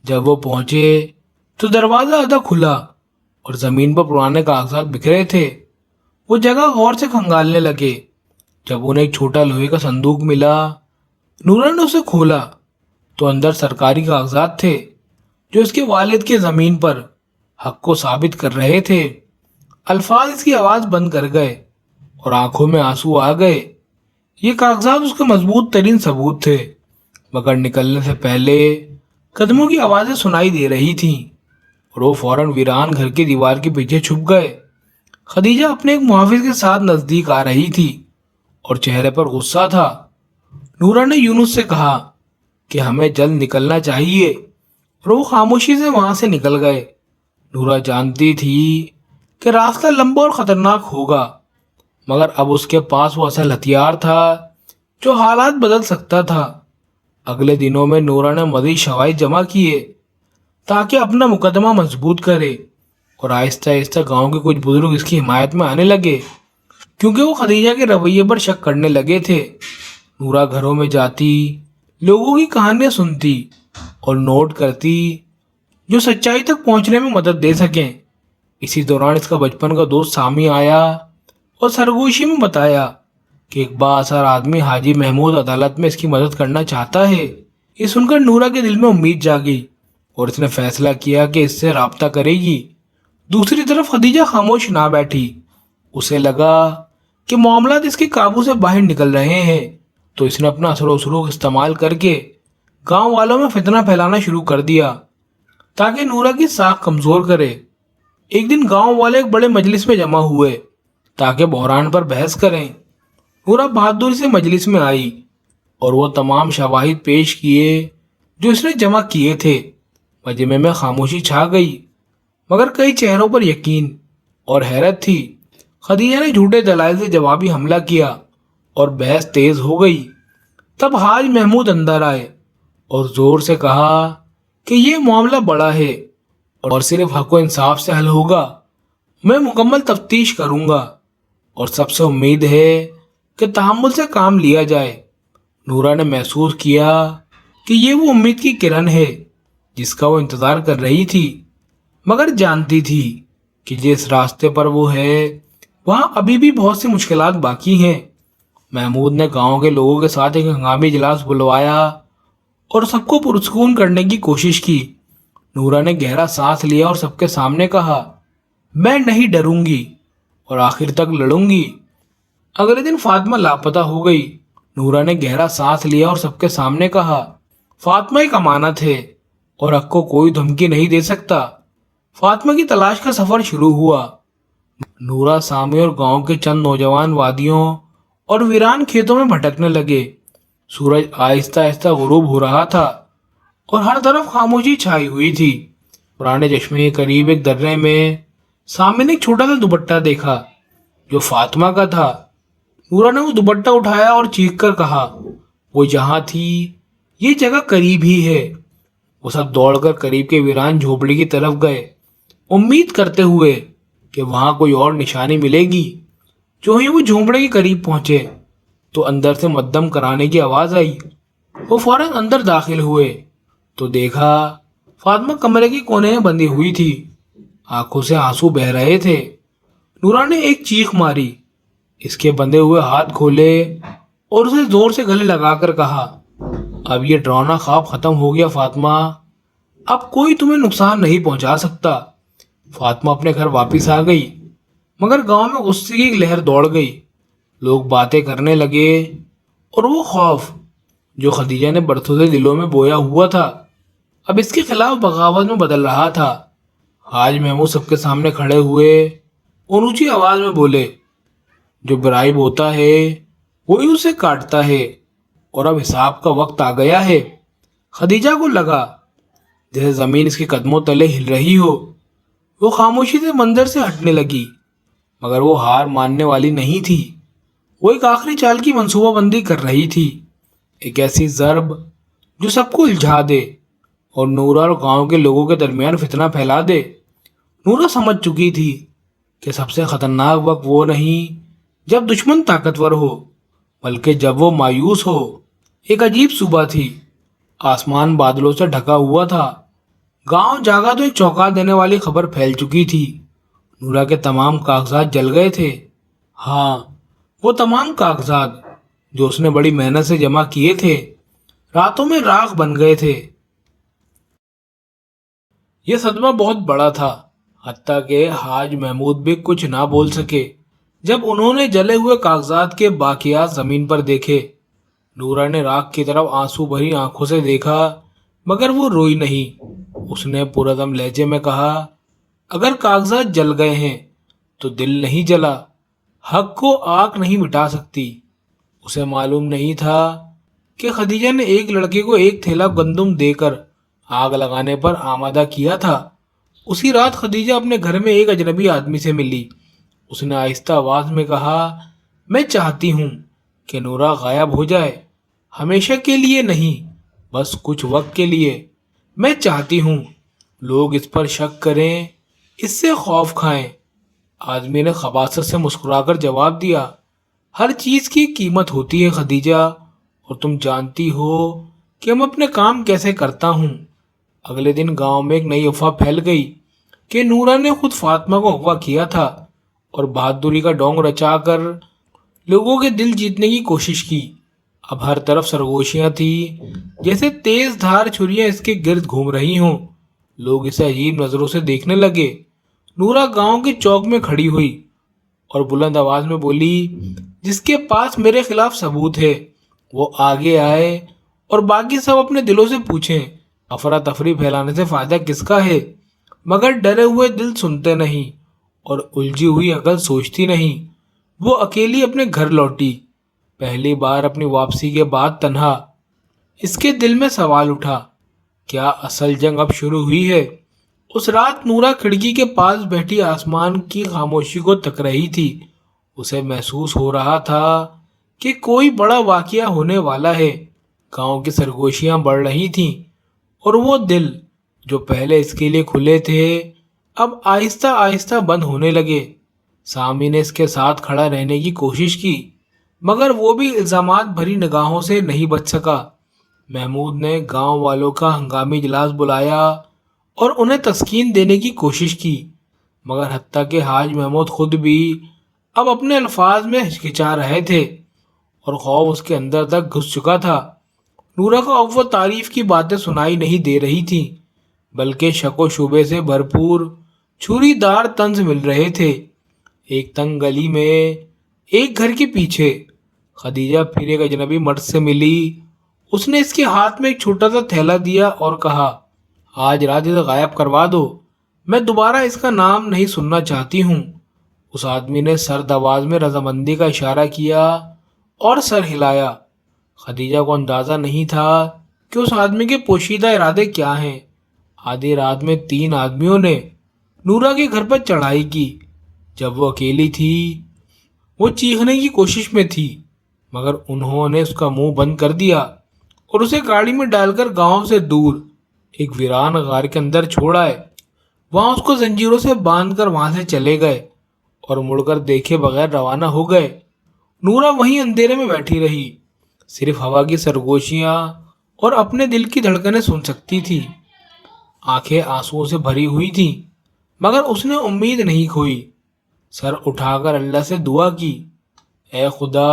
جب وہ پہنچے تو دروازہ آدھا کھلا اور زمین پر پرانے کاغذات بکھرے تھے۔ وہ جگہ غور سے کھنگالنے لگے۔ جب انہیں ایک چھوٹا لوہے کا صندوق ملا، نورا نے اسے کھولا تو اندر سرکاری کاغذات تھے جو اس کے والد کے زمین پر حق کو ثابت کر رہے تھے۔ الفاظ اس کی آواز بند کر گئے اور آنکھوں میں آنسو آ گئے۔ یہ کاغذات اس کے مضبوط ترین ثبوت تھے، مگر نکلنے سے پہلے قدموں کی آوازیں سنائی دے رہی تھیں اور وہ فوراً ویران گھر کی دیوار کے پیچھے چھپ گئے۔ خدیجہ اپنے ایک محافظ کے ساتھ نزدیک آ رہی تھی اور چہرے پر غصہ تھا۔ نورا نے یونس سے کہا کہ ہمیں جلد نکلنا چاہیے اور وہ خاموشی سے وہاں سے نکل گئے۔ نورا جانتی تھی کہ راستہ لمبا اور خطرناک ہوگا، مگر اب اس کے پاس وہ اصل ہتھیار تھا جو حالات بدل سکتا تھا۔ اگلے دنوں میں نورا نے مزید شواہد جمع کیے تاکہ اپنا مقدمہ مضبوط کرے، اور آہستہ آہستہ گاؤں کے کچھ بزرگ اس کی حمایت میں آنے لگے کیونکہ وہ خدیجہ کے رویے پر شک کرنے لگے تھے۔ نورا گھروں میں جاتی، لوگوں کی کہانیاں سنتی اور نوٹ کرتی جو سچائی تک پہنچنے میں مدد دے سکیں۔ اسی دوران اس کا بچپن کا دوست سامی آیا اور سرگوشی میں بتایا کہ ایک بااثر آدمی حاجی محمود عدالت میں اس کی مدد کرنا چاہتا ہے۔ یہ سن کر نورا کے دل میں امید جاگی اور اس نے فیصلہ کیا کہ اس سے رابطہ کرے گی۔ دوسری طرف خدیجہ خاموش نہ بیٹھی۔ اسے لگا کہ معاملات اس کے قابو سے باہر نکل رہے ہیں، تو اس نے اپنا اثر و رسوخ استعمال کر کے گاؤں والوں میں فتنہ پھیلانا شروع کر دیا تاکہ نورا کی ساکھ کمزور کرے۔ ایک دن گاؤں والے ایک بڑے مجلس میں جمع ہوئے تاکہ بحران پر بحث کریں۔ نورا بہادری سے مجلس میں آئی اور وہ تمام شواہد پیش کیے جو اس نے جمع کیے تھے۔ مجمع میں خاموشی چھا گئی، مگر کئی چہروں پر یقین اور حیرت تھی۔ خدیجہ نے جھوٹے دلائل سے جوابی حملہ کیا اور بحث تیز ہو گئی۔ تب حاج محمود اندر آئے اور زور سے کہا کہ یہ معاملہ بڑا ہے اور صرف حق و انصاف سے حل ہوگا۔ میں مکمل تفتیش کروں گا اور سب سے امید ہے کہ تحمل سے کام لیا جائے۔ نورا نے محسوس کیا کہ یہ وہ امید کی کرن ہے جس کا وہ انتظار کر رہی تھی، مگر جانتی تھی کہ جس راستے پر وہ ہے وہاں ابھی بھی بہت سی مشکلات باقی ہیں محمود نے گاؤں کے لوگوں کے ساتھ ایک ہنگامی اجلاس بلوایا اور سب کو پرسکون کرنے کی کوشش کی۔ نورا نے گہرا سانس لیا اور سب کے سامنے کہا، میں نہیں ڈروں گی اور آخر تک لڑوں گی۔ اگلے دن فاطمہ لاپتہ ہو گئی۔ نورا نے گہرا سانس لیا اور سب کے سامنے کہا، فاطمہ ایک امانت ہے اور حق کو کوئی دھمکی نہیں دے سکتا۔ فاطمہ کی تلاش کا سفر شروع ہوا۔ نورا، سامی اور گاؤں کے چند نوجوان وادیوں اور ویران کھیتوں میں بھٹکنے لگے۔ سورج آہستہ آہستہ غروب ہو رہا تھا اور ہر طرف خاموشی چھائی ہوئی تھی۔ پرانے چشمے کے قریب ایک درے میں سامی نے ایک چھوٹا سا دوپٹہ دیکھا جو فاطمہ کا تھا۔ نورا نے وہ دوپٹہ اٹھایا اور چیخ کر کہا، وہ جہاں تھی یہ جگہ قریب ہی ہے۔ وہ سب دوڑ کر قریب کے ویران جھوپڑی کی طرف گئے، امید کرتے ہوئے کہ وہاں کوئی اور نشانی ملے گی۔ جو ہی وہ جھوپڑے کے قریب پہنچے تو اندر سے مدھم کرانے کی آواز آئی۔ وہ فوراً اندر داخل ہوئے تو دیکھا فاطمہ کمرے کے کونے میں بندھی ہوئی تھی، آنکھوں سے آنسو بہہ رہے تھے۔ نورا نے ایک چیخ ماری، اس کے بندھے ہوئے ہاتھ کھولے اور اسے زور سے گلے لگا کر کہا، اب یہ ڈراؤنا خواب ختم ہو گیا فاطمہ، اب کوئی تمہیں نقصان نہیں پہنچا سکتا۔ فاطمہ اپنے گھر واپس آ گئی، مگر گاؤں میں غصے کی ایک لہر دوڑ گئی۔ لوگ باتیں کرنے لگے اور وہ خوف جو خدیجہ نے برسوں سے دلوں میں بویا ہوا تھا اب اس کے خلاف بغاوت میں بدل رہا تھا۔ حاج محمود سب کے سامنے کھڑے ہوئے اور اونچی آواز میں بولے، جو برائی بوتا ہے وہی اسے کاٹتا ہے اور اب حساب کا وقت آ گیا ہے۔ خدیجہ کو لگا جیسے زمین اس کے قدموں تلے ہل رہی ہو۔ وہ خاموشی سے منظر سے ہٹنے لگی، مگر وہ ہار ماننے والی نہیں تھی۔ وہ ایک آخری چال کی منصوبہ بندی کر رہی تھی، ایک ایسی ضرب جو سب کو الجھا دے اور نورا اور گاؤں کے لوگوں کے درمیان فتنہ پھیلا دے۔ نورا سمجھ چکی تھی کہ سب سے خطرناک وقت وہ نہیں جب دشمن طاقتور ہو، بلکہ جب وہ مایوس ہو۔ ایک عجیب صبح تھی، آسمان بادلوں سے ڈھکا ہوا تھا۔ گاؤں جاگا تو ایک چونکا دینے والی خبر پھیل چکی تھی، نورا کے تمام کاغذات جل گئے تھے۔ ہاں، وہ تمام کاغذات جو اس نے بڑی محنت سے جمع کیے تھے راتوں میں راکھ بن گئے تھے۔ یہ صدمہ بہت بڑا تھا، حتیٰ کہ حاج محمود بھی کچھ نہ بول سکے جب انہوں نے جلے ہوئے کاغذات کے باقیات زمین پر دیکھے۔ نورا نے راکھ کی طرف آنسو بھری آنکھوں سے دیکھا، مگر وہ روئی نہیں۔ اس نے پرعزم لہجے میں کہا، اگر کاغذات جل گئے ہیں تو دل نہیں جلا، حق کو آگ نہیں مٹا سکتی۔ اسے معلوم نہیں تھا کہ خدیجہ نے ایک لڑکے کو ایک تھیلا گندم دے کر آگ لگانے پر آمادہ کیا تھا۔ اسی رات خدیجہ اپنے گھر میں ایک اجنبی آدمی سے ملی۔ اس نے آہستہ آواز میں کہا، میں چاہتی ہوں کہ نورا غائب ہو جائے، ہمیشہ کے لیے نہیں، بس کچھ وقت کے لیے۔ میں چاہتی ہوں لوگ اس پر شک کریں، اس سے خوف کھائیں۔ آدمی نے خباثت سے مسکرا کر جواب دیا، ہر چیز کی قیمت ہوتی ہے خدیجہ، اور تم جانتی ہو کہ میں اپنے کام کیسے کرتا ہوں۔ اگلے دن گاؤں میں ایک نئی افواہ پھیل گئی کہ نورا نے خود فاطمہ کو اغوا کیا تھا اور بہادری کا ڈونگ رچا کر لوگوں کے دل جیتنے کی کوشش کی۔ اب ہر طرف سرگوشیاں تھیں، جیسے تیز دھار چھریاں اس کے گرد گھوم رہی ہوں۔ لوگ اسے عجیب نظروں سے دیکھنے لگے۔ نورا گاؤں کے چوک میں کھڑی ہوئی اور بلند آواز میں بولی، جس کے پاس میرے خلاف ثبوت ہے وہ آگے آئے اور باقی سب اپنے دلوں سے پوچھیں، افراتفری پھیلانے سے فائدہ کس کا ہے؟ مگر ڈرے ہوئے دل سنتے نہیں اور الجھی ہوئی عقل سوچتی نہیں۔ وہ اکیلی اپنے گھر لوٹی، پہلی بار اپنی واپسی کے بعد تنہا۔ اس کے دل میں سوال اٹھا، کیا اصل جنگ اب شروع ہوئی ہے؟ اس رات نورا کھڑکی کے پاس بیٹھی آسمان کی خاموشی کو تک رہی تھی۔ اسے محسوس ہو رہا تھا کہ کوئی بڑا واقعہ ہونے والا ہے۔ گاؤں کی سرگوشیاں بڑھ رہی تھیں اور وہ دل جو پہلے اس کے لیے کھلے تھے اب آہستہ آہستہ بند ہونے لگے۔ سامی نے اس کے ساتھ کھڑا رہنے کی کوشش کی، مگر وہ بھی الزامات بھری نگاہوں سے نہیں بچ سکا۔ محمود نے گاؤں والوں کا ہنگامی اجلاس بلایا اور انہیں تسکین دینے کی کوشش کی، مگر حتیٰ کہ حاج محمود خود بھی اب اپنے الفاظ میں ہچکچا رہے تھے اور خوف اس کے اندر تک گھس چکا تھا۔ نورا کو اب وہ تعریف کی باتیں سنائی نہیں دے رہی تھی، بلکہ شک و شبے سے بھرپور چھری دار طنز مل رہے تھے۔ ایک تنگ گلی میں ایک گھر کے پیچھے خدیجہ پھر ایک اجنبی مرد سے ملی۔ اس نے اس کے ہاتھ میں ایک چھوٹا سا تھیلا دیا اور کہا، آج رات اسے غائب کروا دو، میں دوبارہ اس کا نام نہیں سننا چاہتی ہوں۔ اس آدمی نے سرد آواز میں رضامندی کا اشارہ کیا اور سر ہلایا۔ خدیجہ کو اندازہ نہیں تھا کہ اس آدمی کے پوشیدہ ارادے کیا ہیں۔ آدھی رات میں 3 آدمیوں نے نورا کے گھر پر چڑھائی کی۔ جب وہ اکیلی تھی وہ چیخنے کی کوشش میں تھی، مگر انہوں نے اس کا منہ بند کر دیا اور اسے گاڑی میں ڈال کر گاؤں سے دور ایک ویران غار کے اندر چھوڑ آئے۔ وہاں اس کو زنجیروں سے باندھ کر وہاں سے چلے گئے اور مڑ کر دیکھے بغیر روانہ ہو گئے۔ نورا وہیں اندھیرے میں بیٹھی رہی، صرف ہوا کی سرگوشیاں اور اپنے دل کی دھڑکنیں سن سکتی تھی۔ آنکھیں آنسوؤں سے بھری ہوئی تھیں، مگر اس نے امید نہیں کھوئی۔ سر اٹھا کر اللہ سے دعا کی، اے خدا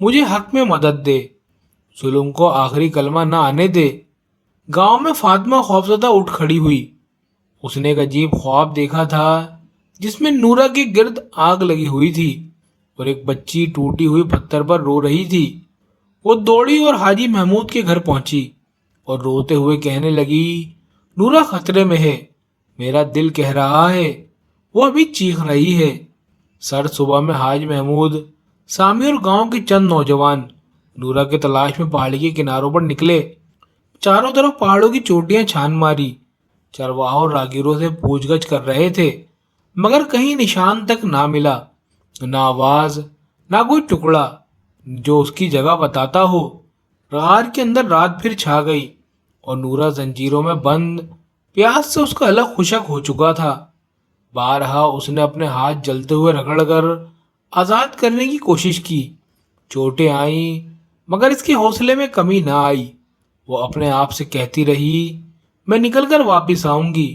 مجھے حق میں مدد دے، ظلم کو آخری کلمہ نہ آنے دے۔ گاؤں میں فاطمہ خوفزدہ اٹھ کھڑی ہوئی۔ اس نے ایک عجیب خواب دیکھا تھا جس میں نورا کے گرد آگ لگی ہوئی تھی اور ایک بچی ٹوٹی ہوئی پتھر پر رو رہی تھی۔ وہ دوڑی اور حاجی محمود کے گھر پہنچی اور روتے ہوئے کہنے لگی، نورا خطرے میں ہے، میرا دل کہہ رہا ہے وہ ابھی چیخ رہی ہے۔ سر صبح میں حاج محمود، سامی اور گاؤں کے چند نوجوان نورا کی تلاش میں پہاڑی کے کناروں پر نکلے۔ چاروں طرف پہاڑوں کی چوٹیاں چھان ماری، چرواہوں اور راگیروں سے پوچھ گچھ کر رہے تھے، مگر کہیں نشان تک نہ ملا، نہ آواز، نہ کوئی ٹکڑا جو اس کی جگہ بتاتا ہو۔ غار کے اندر رات پھر چھا گئی اور نورا زنجیروں میں بند، پیاس سے اس کا حلق خشک ہو چکا تھا۔ بارہا اس نے اپنے ہاتھ جلتے ہوئے رگڑ کر آزاد کرنے کی کوشش کی، چوٹیں آئیں مگر اس کے حوصلے میں کمی نہ آئی۔ وہ اپنے آپ سے کہتی رہی، میں نکل کر واپس آؤں گی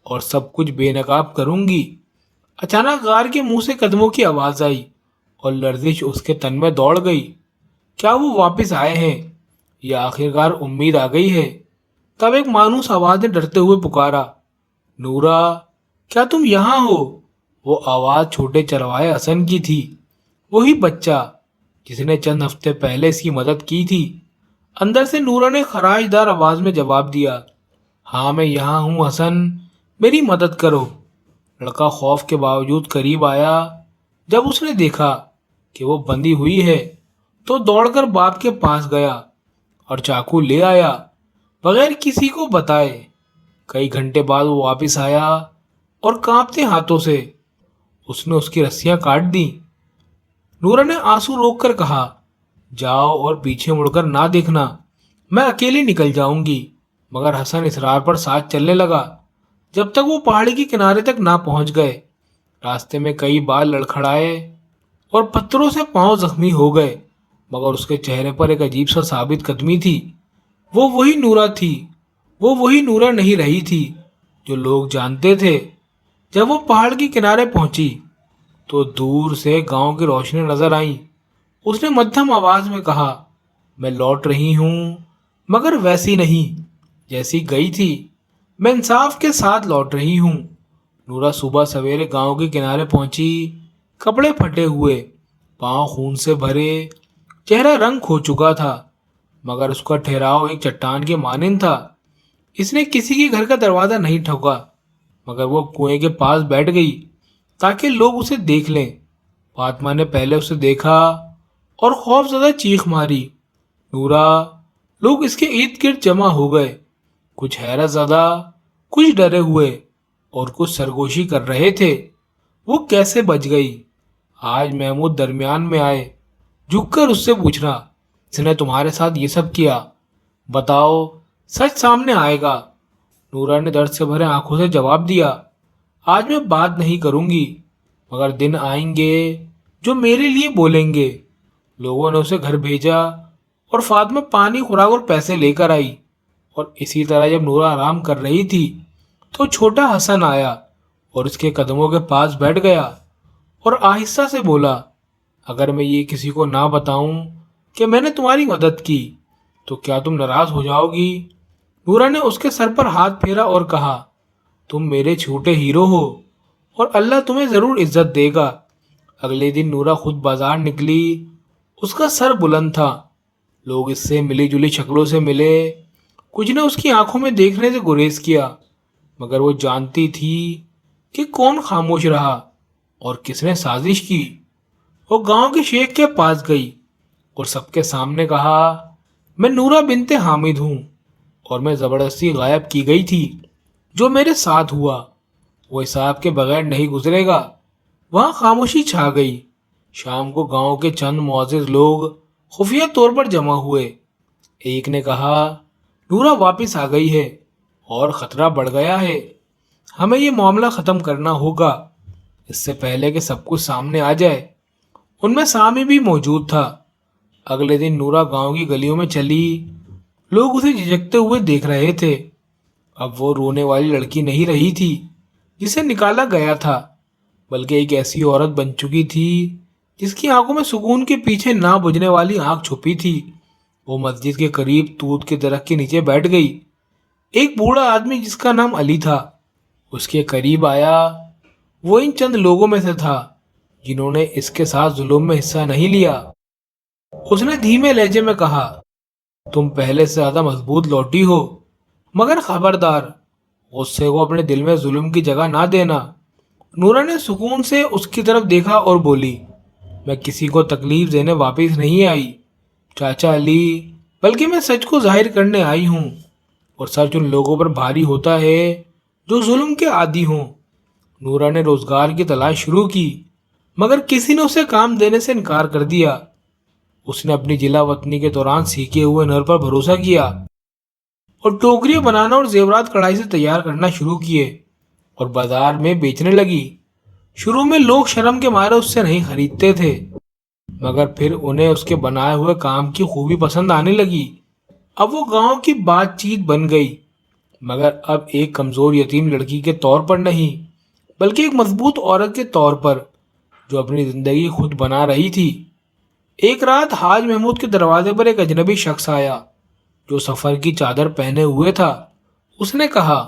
اور سب کچھ بے نقاب کروں گی۔ اچانک غار کے منہ سے قدموں کی آواز آئی اور لرزش اس کے تن میں دوڑ گئی۔ کیا وہ واپس آئے ہیں یا آخرکار امید آ گئی ہے؟ تب ایک مانوس آواز نے ڈرتے ہوئے پکارا، نورا کیا تم یہاں ہو؟ وہ آواز چھوٹے چرواہے حسن کی تھی، وہی بچہ جس نے چند ہفتے پہلے اس کی مدد کی تھی۔ اندر سے نورا نے خراش دار آواز میں جواب دیا، ہاں میں یہاں ہوں حسن، میری مدد کرو۔ لڑکا خوف کے باوجود قریب آیا۔ جب اس نے دیکھا کہ وہ بندھی ہوئی ہے تو دوڑ کر باپ کے پاس گیا اور چاقو لے آیا بغیر کسی کو بتائے۔ کئی گھنٹے بعد وہ واپس آیا اور کانپتے ہاتھوں سے اس نے اس کی رسیاں کاٹ دیں۔ نورا نے آنسو روک کر کہا، جاؤ اور پیچھے مڑ کر نہ دیکھنا، میں اکیلی نکل جاؤں گی۔ مگر حسن اصرار پر ساتھ چلنے لگا جب تک وہ پہاڑی کے کنارے تک نہ پہنچ گئے۔ راستے میں کئی بار لڑکھڑائے اور پتھروں سے پاؤں زخمی ہو گئے، مگر اس کے چہرے پر ایک عجیب سا ثابت قدمی تھی۔ وہ وہی نورا تھی، وہ وہی نورا نہیں رہی تھی جو لوگ جانتے تھے۔ جب وہ پہاڑ کے کنارے پہنچی تو دور سے گاؤں کی روشنی نظر آئیں۔ اس نے مدھم آواز میں کہا، میں لوٹ رہی ہوں مگر ویسی نہیں جیسی گئی تھی، میں انصاف کے ساتھ لوٹ رہی ہوں۔ نورا صبح سویرے گاؤں کے کنارے پہنچی، کپڑے پھٹے ہوئے، پاؤں خون سے بھرے، چہرہ رنگ کھو چکا تھا، مگر اس کا ٹھہراؤ ایک چٹان کے مانند تھا۔ اس نے کسی کے گھر کا دروازہ نہیں ٹھوکا، مگر وہ کنویں کے پاس بیٹھ گئی تاکہ لوگ اسے دیکھ لیں۔ فاطمہ نے پہلے اسے دیکھا اور خوف زدہ چیخ ماری۔ نورا، لوگ اس کے ارد گرد جمع ہو گئے، کچھ حیرت زدہ، کچھ ڈرے ہوئے اور کچھ سرگوشی کر رہے تھے۔ وہ کیسے بچ گئی؟ آج محمود درمیان میں آئے، جھک کر اس سے پوچھنا، اس نے تمہارے ساتھ یہ سب کیا؟ بتاؤ، سچ سامنے آئے گا۔ نورا نے درد سے بھرے آنکھوں سے جواب دیا، آج میں بات نہیں کروں گی، مگر دن آئیں گے جو میرے لیے بولیں گے۔ لوگوں نے اسے گھر بھیجا اور فاطمہ پانی، خوراک اور پیسے لے کر آئی، اور اسی طرح جب نورا آرام کر رہی تھی تو چھوٹا حسن آیا اور اس کے قدموں کے پاس بیٹھ گیا اور آہستہ سے بولا، اگر میں یہ کسی کو نہ بتاؤں کہ میں نے تمہاری مدد کی تو کیا تم ناراض ہو جاؤ گی؟ نورا نے اس کے سر پر ہاتھ پھیرا اور کہا، تم میرے چھوٹے ہیرو ہو اور اللہ تمہیں ضرور عزت دے گا۔ اگلے دن نورا خود بازار نکلی۔ اس کا سر بلند تھا، لوگ اس سے ملی جلی شکلوں سے ملے، کچھ نے اس کی آنکھوں میں دیکھنے سے گریز کیا، مگر وہ جانتی تھی کہ کون خاموش رہا اور کس نے سازش کی۔ وہ گاؤں کے شیخ کے پاس گئی اور سب کے سامنے کہا، میں نورا بنت حامد ہوں اور میں زبردستی غائب کی گئی تھی۔ جو میرے ساتھ ہوا وہ حساب کے بغیر نہیں گزرے گا۔ وہاں خاموشی چھا گئی۔ شام کو گاؤں کے چند معزز لوگ خفیہ طور پر جمع ہوئے۔ ایک نے کہا، نورا واپس آ گئی ہے اور خطرہ بڑھ گیا ہے، ہمیں یہ معاملہ ختم کرنا ہوگا اس سے پہلے کہ سب کچھ سامنے آ جائے۔ ان میں سامی بھی موجود تھا۔ اگلے دن نورا گاؤں کی گلیوں میں چلی، لوگ اسے جھجکتے ہوئے دیکھ رہے تھے۔ اب وہ رونے والی لڑکی نہیں رہی تھی جسے نکالا گیا تھا، بلکہ ایک ایسی عورت بن چکی تھی جس کی آنکھوں میں سکون کے پیچھے نہ بجھنے والی آنکھ چھپی تھی۔ وہ مسجد کے قریب توت کے درخت کے نیچے بیٹھ گئی۔ ایک بوڑھا آدمی جس کا نام علی تھا اس کے قریب آیا۔ وہ ان چند لوگوں میں سے تھا جنہوں نے اس کے ساتھ ظلم میں حصہ نہیں لیا۔ اس نے دھیمے لہجے میں کہا، تم پہلے سے زیادہ مضبوط لوٹی ہو، مگر خبردار، غصے کو اپنے دل میں ظلم کی جگہ نہ دینا۔ نورا نے سکون سے اس کی طرف دیکھا اور بولی، میں کسی کو تکلیف دینے واپس نہیں آئی چاچا علی، بلکہ میں سچ کو ظاہر کرنے آئی ہوں، اور سچ ان لوگوں پر بھاری ہوتا ہے جو ظلم کے عادی ہوں۔ نورا نے روزگار کی تلاش شروع کی، مگر کسی نے اسے کام دینے سے انکار کر دیا۔ اس نے اپنی جلا وطنی کے دوران سیکھے ہوئے ہنر پر بھروسہ کیا اور ٹوکریاں بنانا اور زیورات کڑھائی سے تیار کرنا شروع کیے اور بازار میں بیچنے لگی۔ شروع میں لوگ شرم کے مارے اس سے نہیں خریدتے تھے، مگر پھر انہیں اس کے بنائے ہوئے کام کی خوبی پسند آنے لگی۔ اب وہ گاؤں کی بات چیت بن گئی، مگر اب ایک کمزور یتیم لڑکی کے طور پر نہیں، بلکہ ایک مضبوط عورت کے طور پر جو اپنی زندگی خود بنا رہی تھی۔ ایک رات حاج محمود کے دروازے پر ایک اجنبی شخص آیا جو سفر کی چادر پہنے ہوئے تھا۔ اس نے کہا،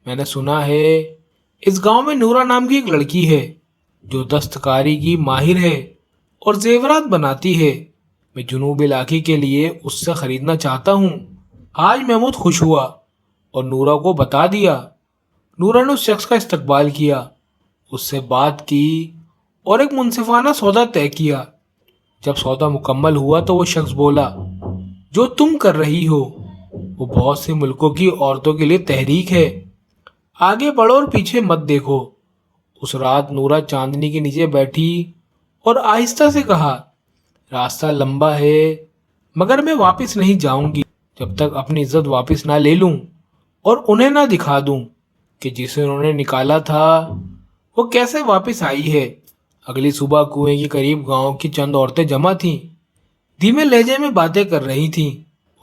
میں نے سنا ہے اس گاؤں میں نورا نام کی ایک لڑکی ہے جو دستکاری کی ماہر ہے اور زیورات بناتی ہے، میں جنوب علاقے کے لیے اس سے خریدنا چاہتا ہوں۔ حاج محمود خوش ہوا اور نورا کو بتا دیا۔ نورا نے اس شخص کا استقبال کیا، اس سے بات کی اور ایک منصفانہ سودا طے کیا۔ جب سودا مکمل ہوا تو وہ شخص بولا، جو تم کر رہی ہو وہ بہت سے ملکوں کی عورتوں کے لیے تحریک ہے، آگے بڑھو اور پیچھے مت دیکھو۔ اس رات نورا چاندنی کے نیچے بیٹھی اور آہستہ سے کہا، راستہ لمبا ہے مگر میں واپس نہیں جاؤں گی جب تک اپنی عزت واپس نہ لے لوں اور انہیں نہ دکھا دوں کہ جسے انہوں نے نکالا تھا وہ کیسے واپس آئی ہے۔ اگلی صبح کنویں کے قریب گاؤں کی چند عورتیں جمع تھیں، دھیمے لہجے میں باتیں کر رہی تھیں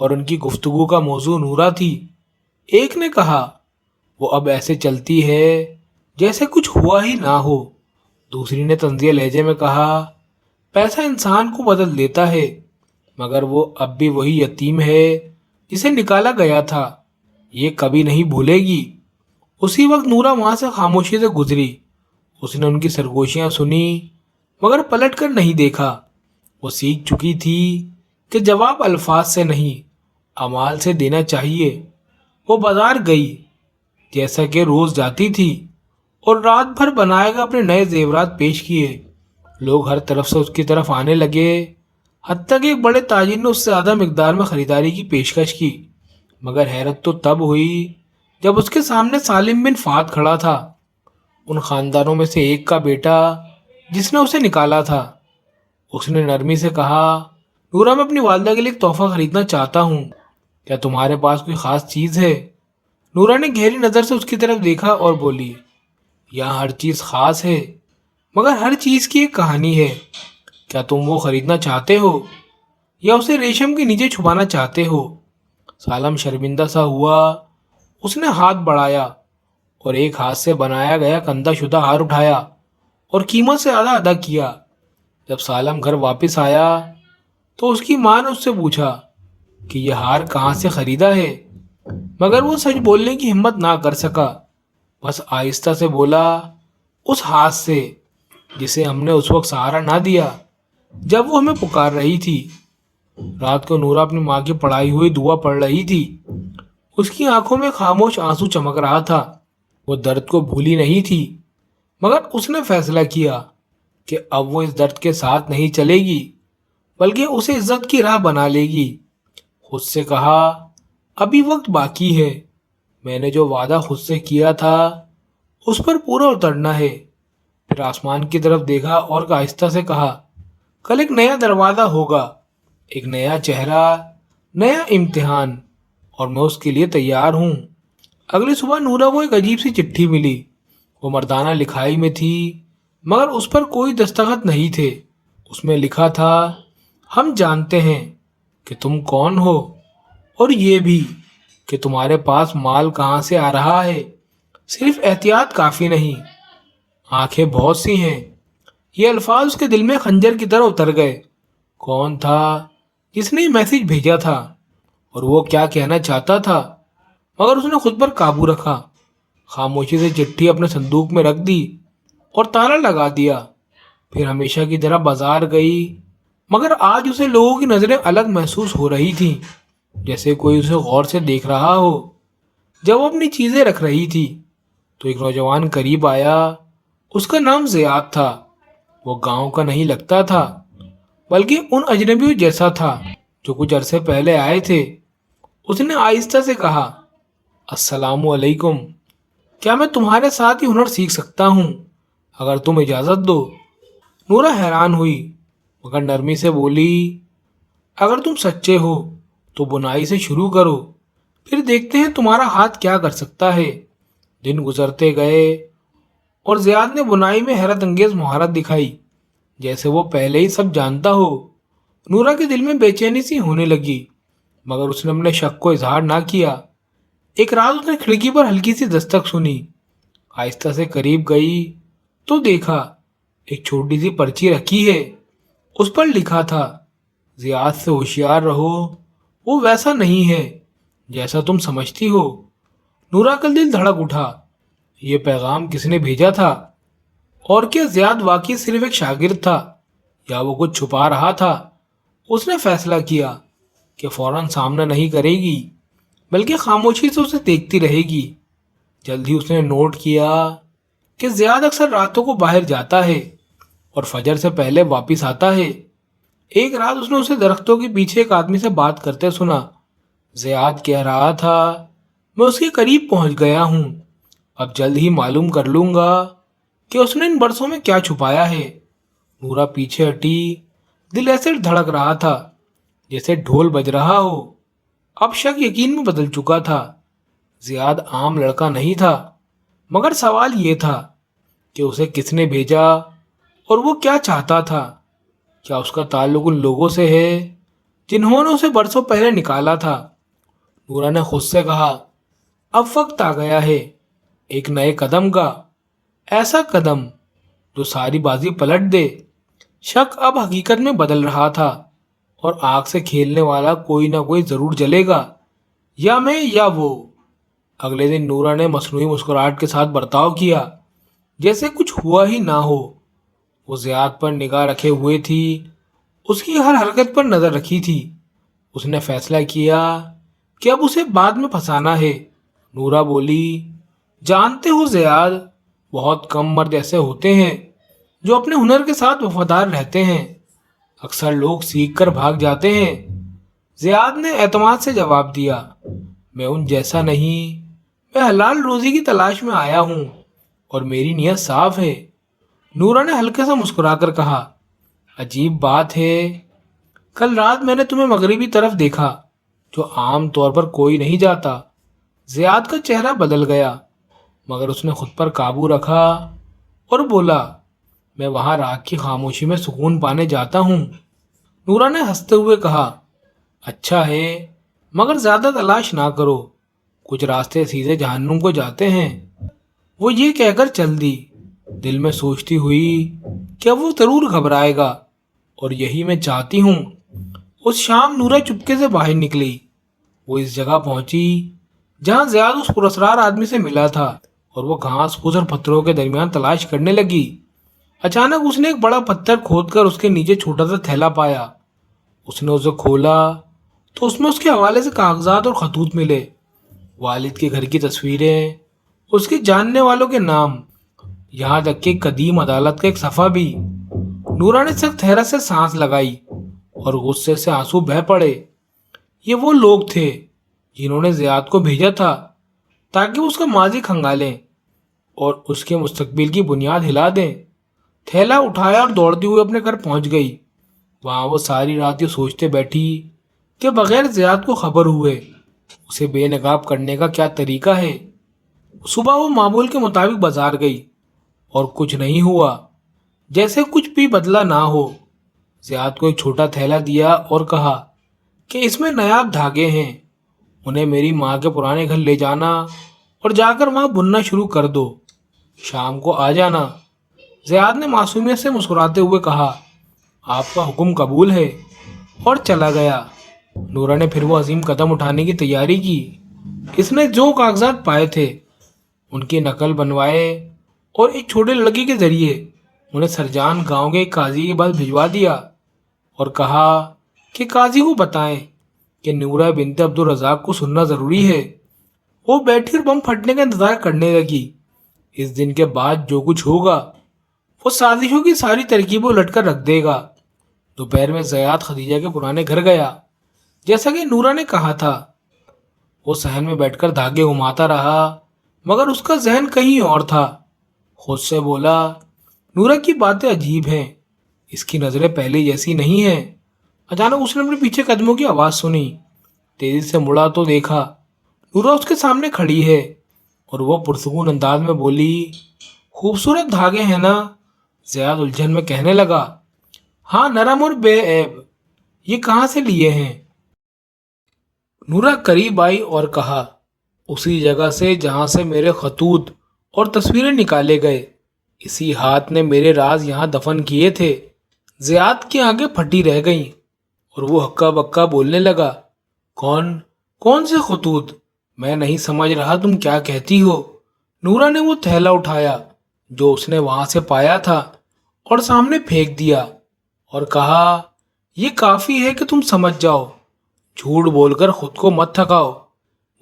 اور ان کی گفتگو کا موضوع نورا تھی۔ ایک نے کہا، وہ اب ایسے چلتی ہے جیسے کچھ ہوا ہی نہ ہو۔ دوسری نے طنزیہ لہجے میں کہا، پیسہ انسان کو بدل دیتا ہے مگر وہ اب بھی وہی یتیم ہے جسے نکالا گیا تھا، یہ کبھی نہیں بھولے گی۔ اسی وقت نورا وہاں سے خاموشی سے گزری۔ اس نے ان کی سرگوشیاں سنی مگر پلٹ کر نہیں دیکھا۔ وہ سیکھ چکی تھی کہ جواب الفاظ سے نہیں اعمال سے دینا چاہیے۔ وہ بازار گئی جیسا کہ روز جاتی تھی اور رات بھر بنائے گا اپنے نئے زیورات پیش کیے۔ لوگ ہر طرف سے اس کی طرف آنے لگے، حتیٰ کہ ایک بڑے تاجر نے اس سے زیادہ مقدار میں خریداری کی پیشکش کی، مگر حیرت تو تب ہوئی جب اس کے سامنے سالم بن فہد کھڑا تھا، ان خاندانوں میں سے ایک کا بیٹا جس نے اسے نکالا تھا۔ اس نے نرمی سے کہا، نورا میں اپنی والدہ کے لیے ایک تحفہ خریدنا چاہتا ہوں، کیا تمہارے پاس کوئی خاص چیز ہے؟ نورا نے گہری نظر سے اس کی طرف دیکھا اور بولی، یہاں ہر چیز خاص ہے مگر ہر چیز کی ایک کہانی ہے، کیا تم وہ خریدنا چاہتے ہو یا اسے ریشم کے نیچے چھپانا چاہتے ہو؟ سالم شرمندہ سا ہوا۔ اس نے ہاتھ بڑھایا اور ایک ہاتھ سے بنایا گیا کندہ شدہ ہار اٹھایا اور قیمت سے زیادہ ادا کیا۔ جب سالم گھر واپس آیا تو اس کی ماں نے اس سے پوچھا کہ یہ ہار کہاں سے خریدا ہے، مگر وہ سچ بولنے کی ہمت نہ کر سکا، بس آہستہ سے بولا، اس ہاتھ سے جسے ہم نے اس وقت سہارا نہ دیا جب وہ ہمیں پکار رہی تھی۔ رات کو نورا اپنی ماں کی پڑھائی ہوئی دعا پڑھ رہی تھی، اس کی آنکھوں میں خاموش آنسو چمک رہا تھا، وہ درد کو بھولی نہیں تھی، مگر اس نے فیصلہ کیا کہ اب وہ اس درد کے ساتھ نہیں چلے گی بلکہ اسے عزت کی راہ بنا لے گی۔ خود سے کہا، ابھی وقت باقی ہے، میں نے جو وعدہ خود سے کیا تھا اس پر پورا اترنا ہے۔ پھر آسمان کی طرف دیکھا اور آہستہ سے کہا، کل ایک نیا دروازہ ہوگا، ایک نیا چہرہ، نیا امتحان، اور میں اس کے لیے تیار ہوں۔ اگلی صبح نورا کو ایک عجیب سی چٹھی ملی، وہ مردانہ لکھائی میں تھی، مگر اس پر کوئی دستخط نہیں تھے۔ اس میں لکھا تھا، ہم جانتے ہیں کہ تم کون ہو، اور یہ بھی کہ تمہارے پاس مال کہاں سے آ رہا ہے، صرف احتیاط کافی نہیں، آنکھیں بہت سی ہیں۔ یہ الفاظ اس کے دل میں خنجر کی طرح اتر گئے۔ کون تھا جس نے یہ میسج بھیجا تھا، اور وہ کیا کہنا چاہتا تھا؟ مگر اس نے خود پر قابو رکھا، خاموشی سے چٹھی اپنے صندوق میں رکھ دی اور تالا لگا دیا۔ پھر ہمیشہ کی طرح بازار گئی، مگر آج اسے لوگوں کی نظریں الگ محسوس ہو رہی تھیں، جیسے کوئی اسے غور سے دیکھ رہا ہو۔ جب وہ اپنی چیزیں رکھ رہی تھی تو ایک نوجوان قریب آیا، اس کا نام زیاد تھا۔ وہ گاؤں کا نہیں لگتا تھا، بلکہ ان اجنبیوں جیسا تھا جو کچھ عرصے پہلے آئے تھے۔ اس نے آہستہ سے کہا، السلام علیکم، کیا میں تمہارے ساتھ ہی ہنر سیکھ سکتا ہوں اگر تم اجازت دو؟ نورا حیران ہوئی، مگر نرمی سے بولی، اگر تم سچے ہو تو بنائی سے شروع کرو، پھر دیکھتے ہیں تمہارا ہاتھ کیا کر سکتا ہے۔ دن گزرتے گئے اور زیاد نے بنائی میں حیرت انگیز مہارت دکھائی، جیسے وہ پہلے ہی سب جانتا ہو۔ نورا کے دل میں بے چینی سی ہونے لگی، مگر اس نے اپنے شک کو اظہار نہ کیا۔ ایک رات اس نے کھڑکی پر ہلکی سی دستک سنی، آہستہ سے قریب گئی تو دیکھا ایک چھوٹی سی پرچی رکھی ہے، اس پر لکھا تھا، زیاد سے ہوشیار رہو، وہ ویسا نہیں ہے جیسا تم سمجھتی ہو۔ نورا کا دل دھڑک اٹھا، یہ پیغام کس نے بھیجا تھا؟ اور کیا زیاد واقعی صرف ایک شاگرد تھا یا وہ کچھ چھپا رہا تھا؟ اس نے فیصلہ کیا کہ فوراً سامنا نہیں کرے گی، بلکہ خاموشی سے اسے دیکھتی رہے گی۔ جلد ہی اس نے نوٹ کیا کہ زیاد اکثر راتوں کو باہر جاتا ہے اور فجر سے پہلے واپس آتا ہے۔ ایک رات اس نے اسے درختوں کے پیچھے ایک آدمی سے بات کرتے سنا۔ زیاد کہہ رہا تھا، میں اس کے قریب پہنچ گیا ہوں، اب جلد ہی معلوم کر لوں گا کہ اس نے ان برسوں میں کیا چھپایا ہے۔ نورا پیچھے ہٹی، دل ایسے دھڑک رہا تھا جیسے ڈھول بج رہا ہو۔ اب شک یقین میں بدل چکا تھا، زیاد عام لڑکا نہیں تھا، مگر سوال یہ تھا کہ اسے کس نے بھیجا اور وہ کیا چاہتا تھا؟ کیا اس کا تعلق ان لوگوں سے ہے جنہوں نے اسے برسوں پہلے نکالا تھا؟ نورا نے خود سے کہا، اب وقت آ گیا ہے ایک نئے قدم کا، ایسا قدم جو ساری بازی پلٹ دے۔ شک اب حقیقت میں بدل رہا تھا، اور آگ سے کھیلنے والا کوئی نہ کوئی ضرور جلے گا، یا میں یا وہ۔ اگلے دن نورا نے مصنوعی مسکراہٹ کے ساتھ برتاؤ کیا، جیسے کچھ ہوا ہی نہ ہو۔ وہ زیاد پر نگاہ رکھے ہوئے تھی، اس کی ہر حرکت پر نظر رکھی تھی۔ اس نے فیصلہ کیا کہ اب اسے بعد میں پھنسانا ہے۔ نورا بولی، جانتے ہو زیاد، بہت کم مرد ایسے ہوتے ہیں جو اپنے ہنر کے ساتھ وفادار رہتے ہیں، اکثر لوگ سیکھ کر بھاگ جاتے ہیں۔ زیاد نے اعتماد سے جواب دیا، میں ان جیسا نہیں، میں حلال روزی کی تلاش میں آیا ہوں اور میری نیت صاف ہے۔ نورا نے ہلکے سے مسکرا کر کہا، عجیب بات ہے، کل رات میں نے تمہیں مغربی طرف دیکھا جو عام طور پر کوئی نہیں جاتا۔ زیاد کا چہرہ بدل گیا، مگر اس نے خود پر قابو رکھا اور بولا، میں وہاں رات کی خاموشی میں سکون پانے جاتا ہوں۔ نورا نے ہنستے ہوئے کہا، اچھا ہے، مگر زیادہ تلاش نہ کرو، کچھ راستے سیدھے جہنم کو جاتے ہیں۔ وہ یہ کہہ کر چل دی، دل میں سوچتی ہوئی کہ اب وہ ضرور گھبرائے گا، اور یہی میں چاہتی ہوں اس شام نورا چپکے سے باہر نکلی۔ وہ اس جگہ پہنچی جہاں زیاد اس پراسرار آدمی سے ملا تھا اور وہ گھاس پھوس اور پتھروں کے درمیان تلاش کرنے لگی۔ اچانک اس نے ایک بڑا پتھر کھود کر اس کے نیچے چھوٹا سا تھیلا پایا۔ اس نے اسے کھولا تو اس میں اس کے حوالے سے کاغذات اور خطوط ملے، والد کے گھر کی تصویریں، اس کے جاننے والوں کے نام، یہاں تک کہ قدیم عدالت کا ایک صفحہ بھی۔ نورا نے سخت حیرت سے سانس لگائی اور غصے سے آنسو بہہ پڑے۔ یہ وہ لوگ تھے جنہوں نے زیاد کو بھیجا تھا تاکہ وہ اس کا ماضی کھنگالیں اور اس کے مستقبل کی بنیاد ہلا دیں۔ تھیلا اٹھایا اور دوڑتی ہوئے اپنے گھر پہنچ گئی۔ وہاں وہ ساری رات یہ سوچتے بیٹھی کہ بغیر زیاد کو خبر ہوئے اسے بے نقاب کرنے کا کیا طریقہ ہے۔ صبح وہ معمول کے مطابق بازار گئی اور کچھ نہیں ہوا، جیسے کچھ بھی بدلا نہ ہو۔ زیاد کو ایک چھوٹا تھیلا دیا اور کہا کہ اس میں نایاب دھاگے ہیں، انہیں میری ماں کے پرانے گھر لے جانا اور جا کر وہاں بننا شروع کر دو، شام کو آ جانا۔ زیاد نے معصومیت سے مسکراتے ہوئے کہا، آپ کا حکم قبول ہے، اور چلا گیا۔ نورا نے پھر وہ عظیم قدم اٹھانے کی تیاری کی۔ اس نے جو کاغذات پائے تھے ان کی نقل بنوائے اور ایک چھوٹے لڑکی کے ذریعے انہیں سرجان گاؤں کے ایک قاضی کے پاس بھجوا دیا اور کہا کہ قاضی کو بتائیں کہ نورا بنت عبدالرزاق کو سننا ضروری ہے۔ وہ بیٹھی اور بم پھٹنے کا انتظار کرنے لگی۔ اس دن کے بعد جو کچھ ہوگا وہ سازشوں کی ساری ترکیبیں الٹ کر رکھ دے گا۔ دوپہر میں زیاد خدیجہ کے پرانے گھر گیا جیسا کہ نورا نے کہا تھا۔ وہ صحن میں بیٹھ کر دھاگے گھماتا رہا مگر اس کا ذہن کہیں اور تھا۔ خود سے بولا، نورا کی باتیں عجیب ہیں، اس کی نظریں پہلے جیسی نہیں ہیں۔ اچانک اس نے اپنے پیچھے قدموں کی آواز سنی۔ تیزی سے مڑا تو دیکھا نورا اس کے سامنے کھڑی ہے اور وہ پرسکون انداز میں بولی، خوبصورت دھاگے ہیں نا؟ زیاد الجھن میں کہنے لگا، ہاں، نرم اور بے عیب۔ یہ کہاں سے لیے ہیں؟ نورا قریب آئی اور کہا، اسی جگہ سے جہاں سے میرے خطوط اور تصویریں نکالے گئے، اسی ہاتھ نے میرے راز یہاں دفن کیے تھے۔ زیاد کی آنکھیں پھٹی رہ گئیں اور وہ ہکا بکا بولنے لگا، کون سے خطوط؟ میں نہیں سمجھ رہا تم کیا کہتی ہو۔ نورا نے وہ تھیلا اٹھایا جو اس نے وہاں سے پایا تھا اور سامنے پھینک دیا اور کہا، یہ کافی ہے کہ تم سمجھ جاؤ، جھوٹ بول کر خود کو مت تھکاؤ۔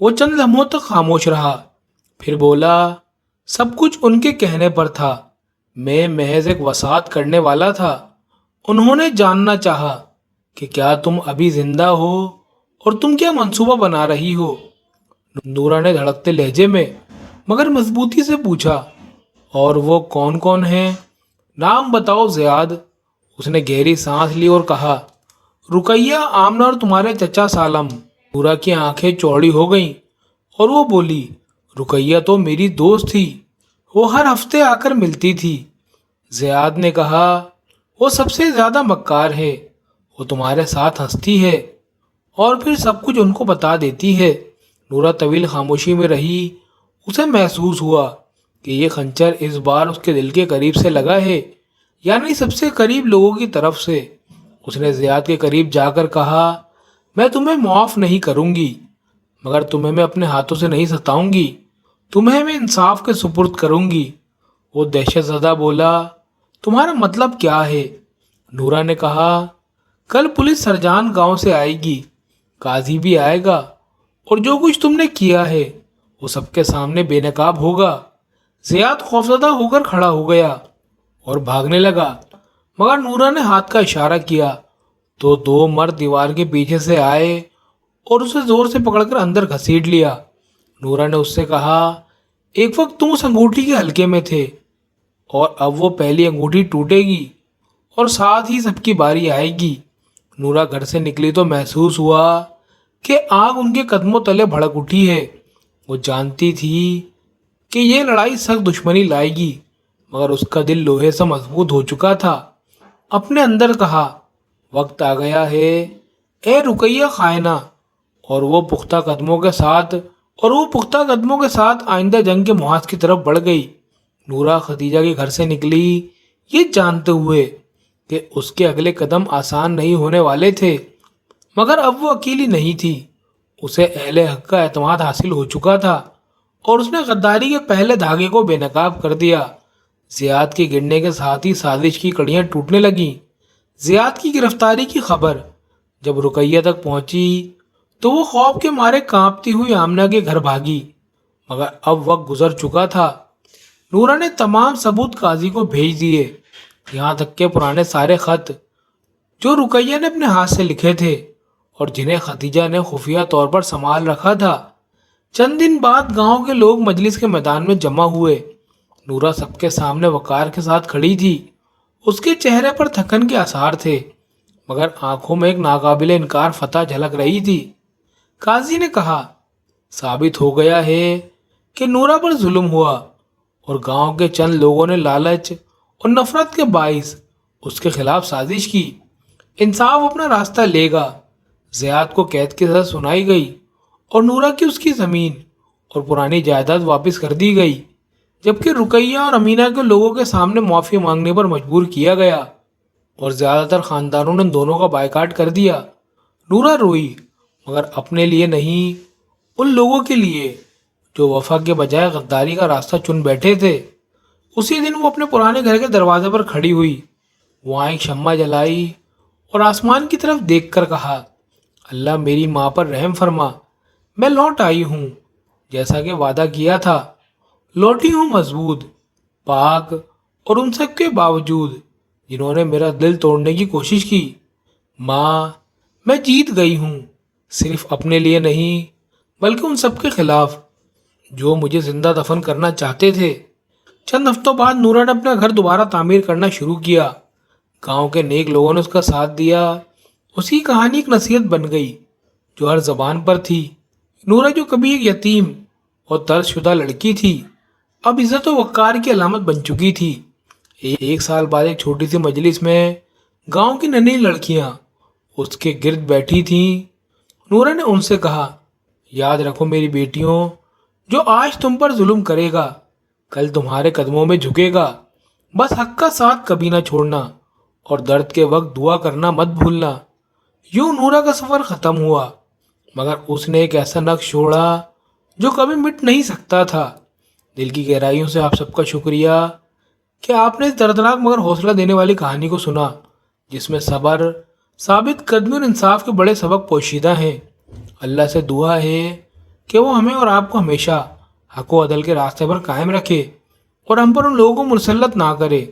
وہ چند لمحوں تک خاموش رہا، پھر بولا، سب کچھ ان کے کہنے پر تھا، میں محض ایک وصیت کرنے والا تھا۔ انہوں نے جاننا چاہا کہ کیا تم ابھی زندہ ہو اور تم کیا منصوبہ بنا رہی ہو۔ نورا نے دھڑکتے لہجے میں مگر مضبوطی سے پوچھا، اور وہ کون ہیں؟ نام بتاؤ زیاد۔ اس نے گہری سانس لی اور کہا، رقیہ، آمنہ اور تمہارے چچا سالم۔ نورا کی آنکھیں چوڑی ہو گئیں اور وہ بولی، رقیہ تو میری دوست تھی، وہ ہر ہفتے آ کر ملتی تھی۔ زیاد نے کہا، وہ سب سے زیادہ مکار ہے، وہ تمہارے ساتھ ہنستی ہے اور پھر سب کچھ ان کو بتا دیتی ہے۔ نورا طویل خاموشی میں رہی۔ اسے محسوس ہوا کہ یہ خنجر اس بار اس کے دل کے قریب سے لگا ہے، یعنی سب سے قریب لوگوں کی طرف سے۔ اس نے زیاد کے قریب جا کر کہا، میں تمہیں معاف نہیں کروں گی مگر تمہیں میں اپنے ہاتھوں سے نہیں ستاؤں گی، تمہیں میں انصاف کے سپرد کروں گی۔ وہ دہشت زدہ بولا، تمہارا مطلب کیا ہے؟ نورا نے کہا، کل پولیس سرجان گاؤں سے آئے گی، قاضی بھی آئے گا اور جو کچھ تم نے کیا ہے وہ سب کے سامنے بے نقاب ہوگا۔ زیاد خوفزدہ ہو کر کھڑا ہو گیا اور بھاگنے لگا مگر نورا نے ہاتھ کا اشارہ کیا تو دو مرد دیوار کے پیچھے سے آئے اور اسے زور سے پکڑ کر اندر گھسیٹ لیا۔ نورا نے اس سے کہا، ایک وقت تم اس انگوٹھی کے حلقے میں تھے اور اب وہ پہلی انگوٹھی ٹوٹے گی اور ساتھ ہی سب کی باری آئے گی۔ نورا گھر سے نکلی تو محسوس ہوا کہ آگ ان کے قدموں تلے بھڑک اٹھی ہے۔ وہ جانتی تھی کہ یہ لڑائی سخت دشمنی لائے گی مگر اس کا دل لوہے سے مضبوط ہو چکا تھا۔ اپنے اندر کہا، وقت آ گیا ہے اے رقیہ خائنہ، اور وہ پختہ قدموں کے ساتھ آئندہ جنگ کے محاذ کی طرف بڑھ گئی۔ نورا خدیجہ کے گھر سے نکلی یہ جانتے ہوئے کہ اس کے اگلے قدم آسان نہیں ہونے والے تھے۔ مگر اب وہ اکیلی نہیں تھی، اسے اہل حق کا اعتماد حاصل ہو چکا تھا اور اس نے غداری کے پہلے دھاگے کو بے نقاب کر دیا۔ زیاد کے گرنے کے ساتھ ہی سازش کی کڑیاں ٹوٹنے لگیں۔ زیاد کی گرفتاری کی خبر جب رقیہ تک پہنچی تو وہ خوف کے مارے کانپتی ہوئی آمنہ کے گھر بھاگی، مگر اب وقت گزر چکا تھا۔ نورا نے تمام ثبوت قاضی کو بھیج دیے، یہاں تک کہ پرانے سارے خط جو رقیہ نے اپنے ہاتھ سے لکھے تھے اور جنہیں خدیجہ نے خفیہ طور پر سنبھال رکھا تھا۔ چند دن بعد گاؤں کے لوگ مجلس کے میدان میں جمع ہوئے۔ نورا سب کے سامنے وقار کے ساتھ کھڑی تھی، اس کے چہرے پر تھکن کے آثار تھے، مگر آنکھوں میں ایک ناقابل انکار فتح جھلک رہی تھی۔ قاضی نے کہا، ثابت ہو گیا ہے کہ نورا پر ظلم ہوا اور گاؤں کے چند لوگوں نے لالچ اور نفرت کے باعث اس کے خلاف سازش کی۔ انصاف اپنا راستہ لے گا۔ زیاد کو قید کی سزا سنائی گئی اور نورا کی اس کی زمین اور پرانی جائیداد واپس کر دی گئی، جبکہ رقیہ اور امینہ کے لوگوں کے سامنے معافی مانگنے پر مجبور کیا گیا اور زیادہ تر خاندانوں نے دونوں کا بائیکاٹ کر دیا۔ نورا روئی، مگر اپنے لیے نہیں، ان لوگوں کے لیے جو وفا کے بجائے غداری کا راستہ چن بیٹھے تھے۔ اسی دن وہ اپنے پرانے گھر کے دروازے پر کھڑی ہوئی، وہاں ایک شمع جلائی اور آسمان کی طرف دیکھ کر کہا، اللہ میری ماں پر رحم فرما، میں لوٹ آئی ہوں، جیسا کہ وعدہ کیا تھا۔ لوٹی ہوں مضبوط، پاک اور ان سب کے باوجود جنہوں نے میرا دل توڑنے کی کوشش کی۔ ماں، میں جیت گئی ہوں، صرف اپنے لیے نہیں بلکہ ان سب کے خلاف جو مجھے زندہ دفن کرنا چاہتے تھے۔ چند ہفتوں بعد نورا نے اپنا گھر دوبارہ تعمیر کرنا شروع کیا۔ گاؤں کے نیک لوگوں نے اس کا ساتھ دیا۔ اس کی کہانی ایک نصیحت بن گئی جو ہر زبان پر تھی۔ نورا جو کبھی ایک یتیم اور طرد شدہ لڑکی تھی، اب عزت و وقار کی علامت بن چکی تھی۔ ایک سال بعد ایک چھوٹی سی مجلس میں گاؤں کی ننھی لڑکیاں اس کے گرد بیٹھی تھیں۔ نورا نے ان سے کہا، یاد رکھو میری بیٹیوں، جو آج تم پر ظلم کرے گا کل تمہارے قدموں میں جھکے گا۔ بس حق کا ساتھ کبھی نہ چھوڑنا اور درد کے وقت دعا کرنا مت بھولنا۔ یوں نورا کا سفر ختم ہوا، مگر اس نے ایک ایسا نقش چھوڑا جو کبھی مٹ نہیں سکتا تھا۔ دل کی گہرائیوں سے آپ سب کا شکریہ کہ آپ نے اس دردناک مگر حوصلہ دینے والی کہانی کو سنا، جس میں صبر، ثابت قدمی اور انصاف کے بڑے سبق پوشیدہ ہیں۔ اللہ سے دعا ہے کہ وہ ہمیں اور آپ کو ہمیشہ حق و عدل کے راستے پر قائم رکھے اور ہم پر ان لوگوں کو مسلط نہ کرے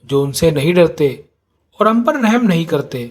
جو ان سے نہیں ڈرتے اور ہم پر رحم نہیں کرتے۔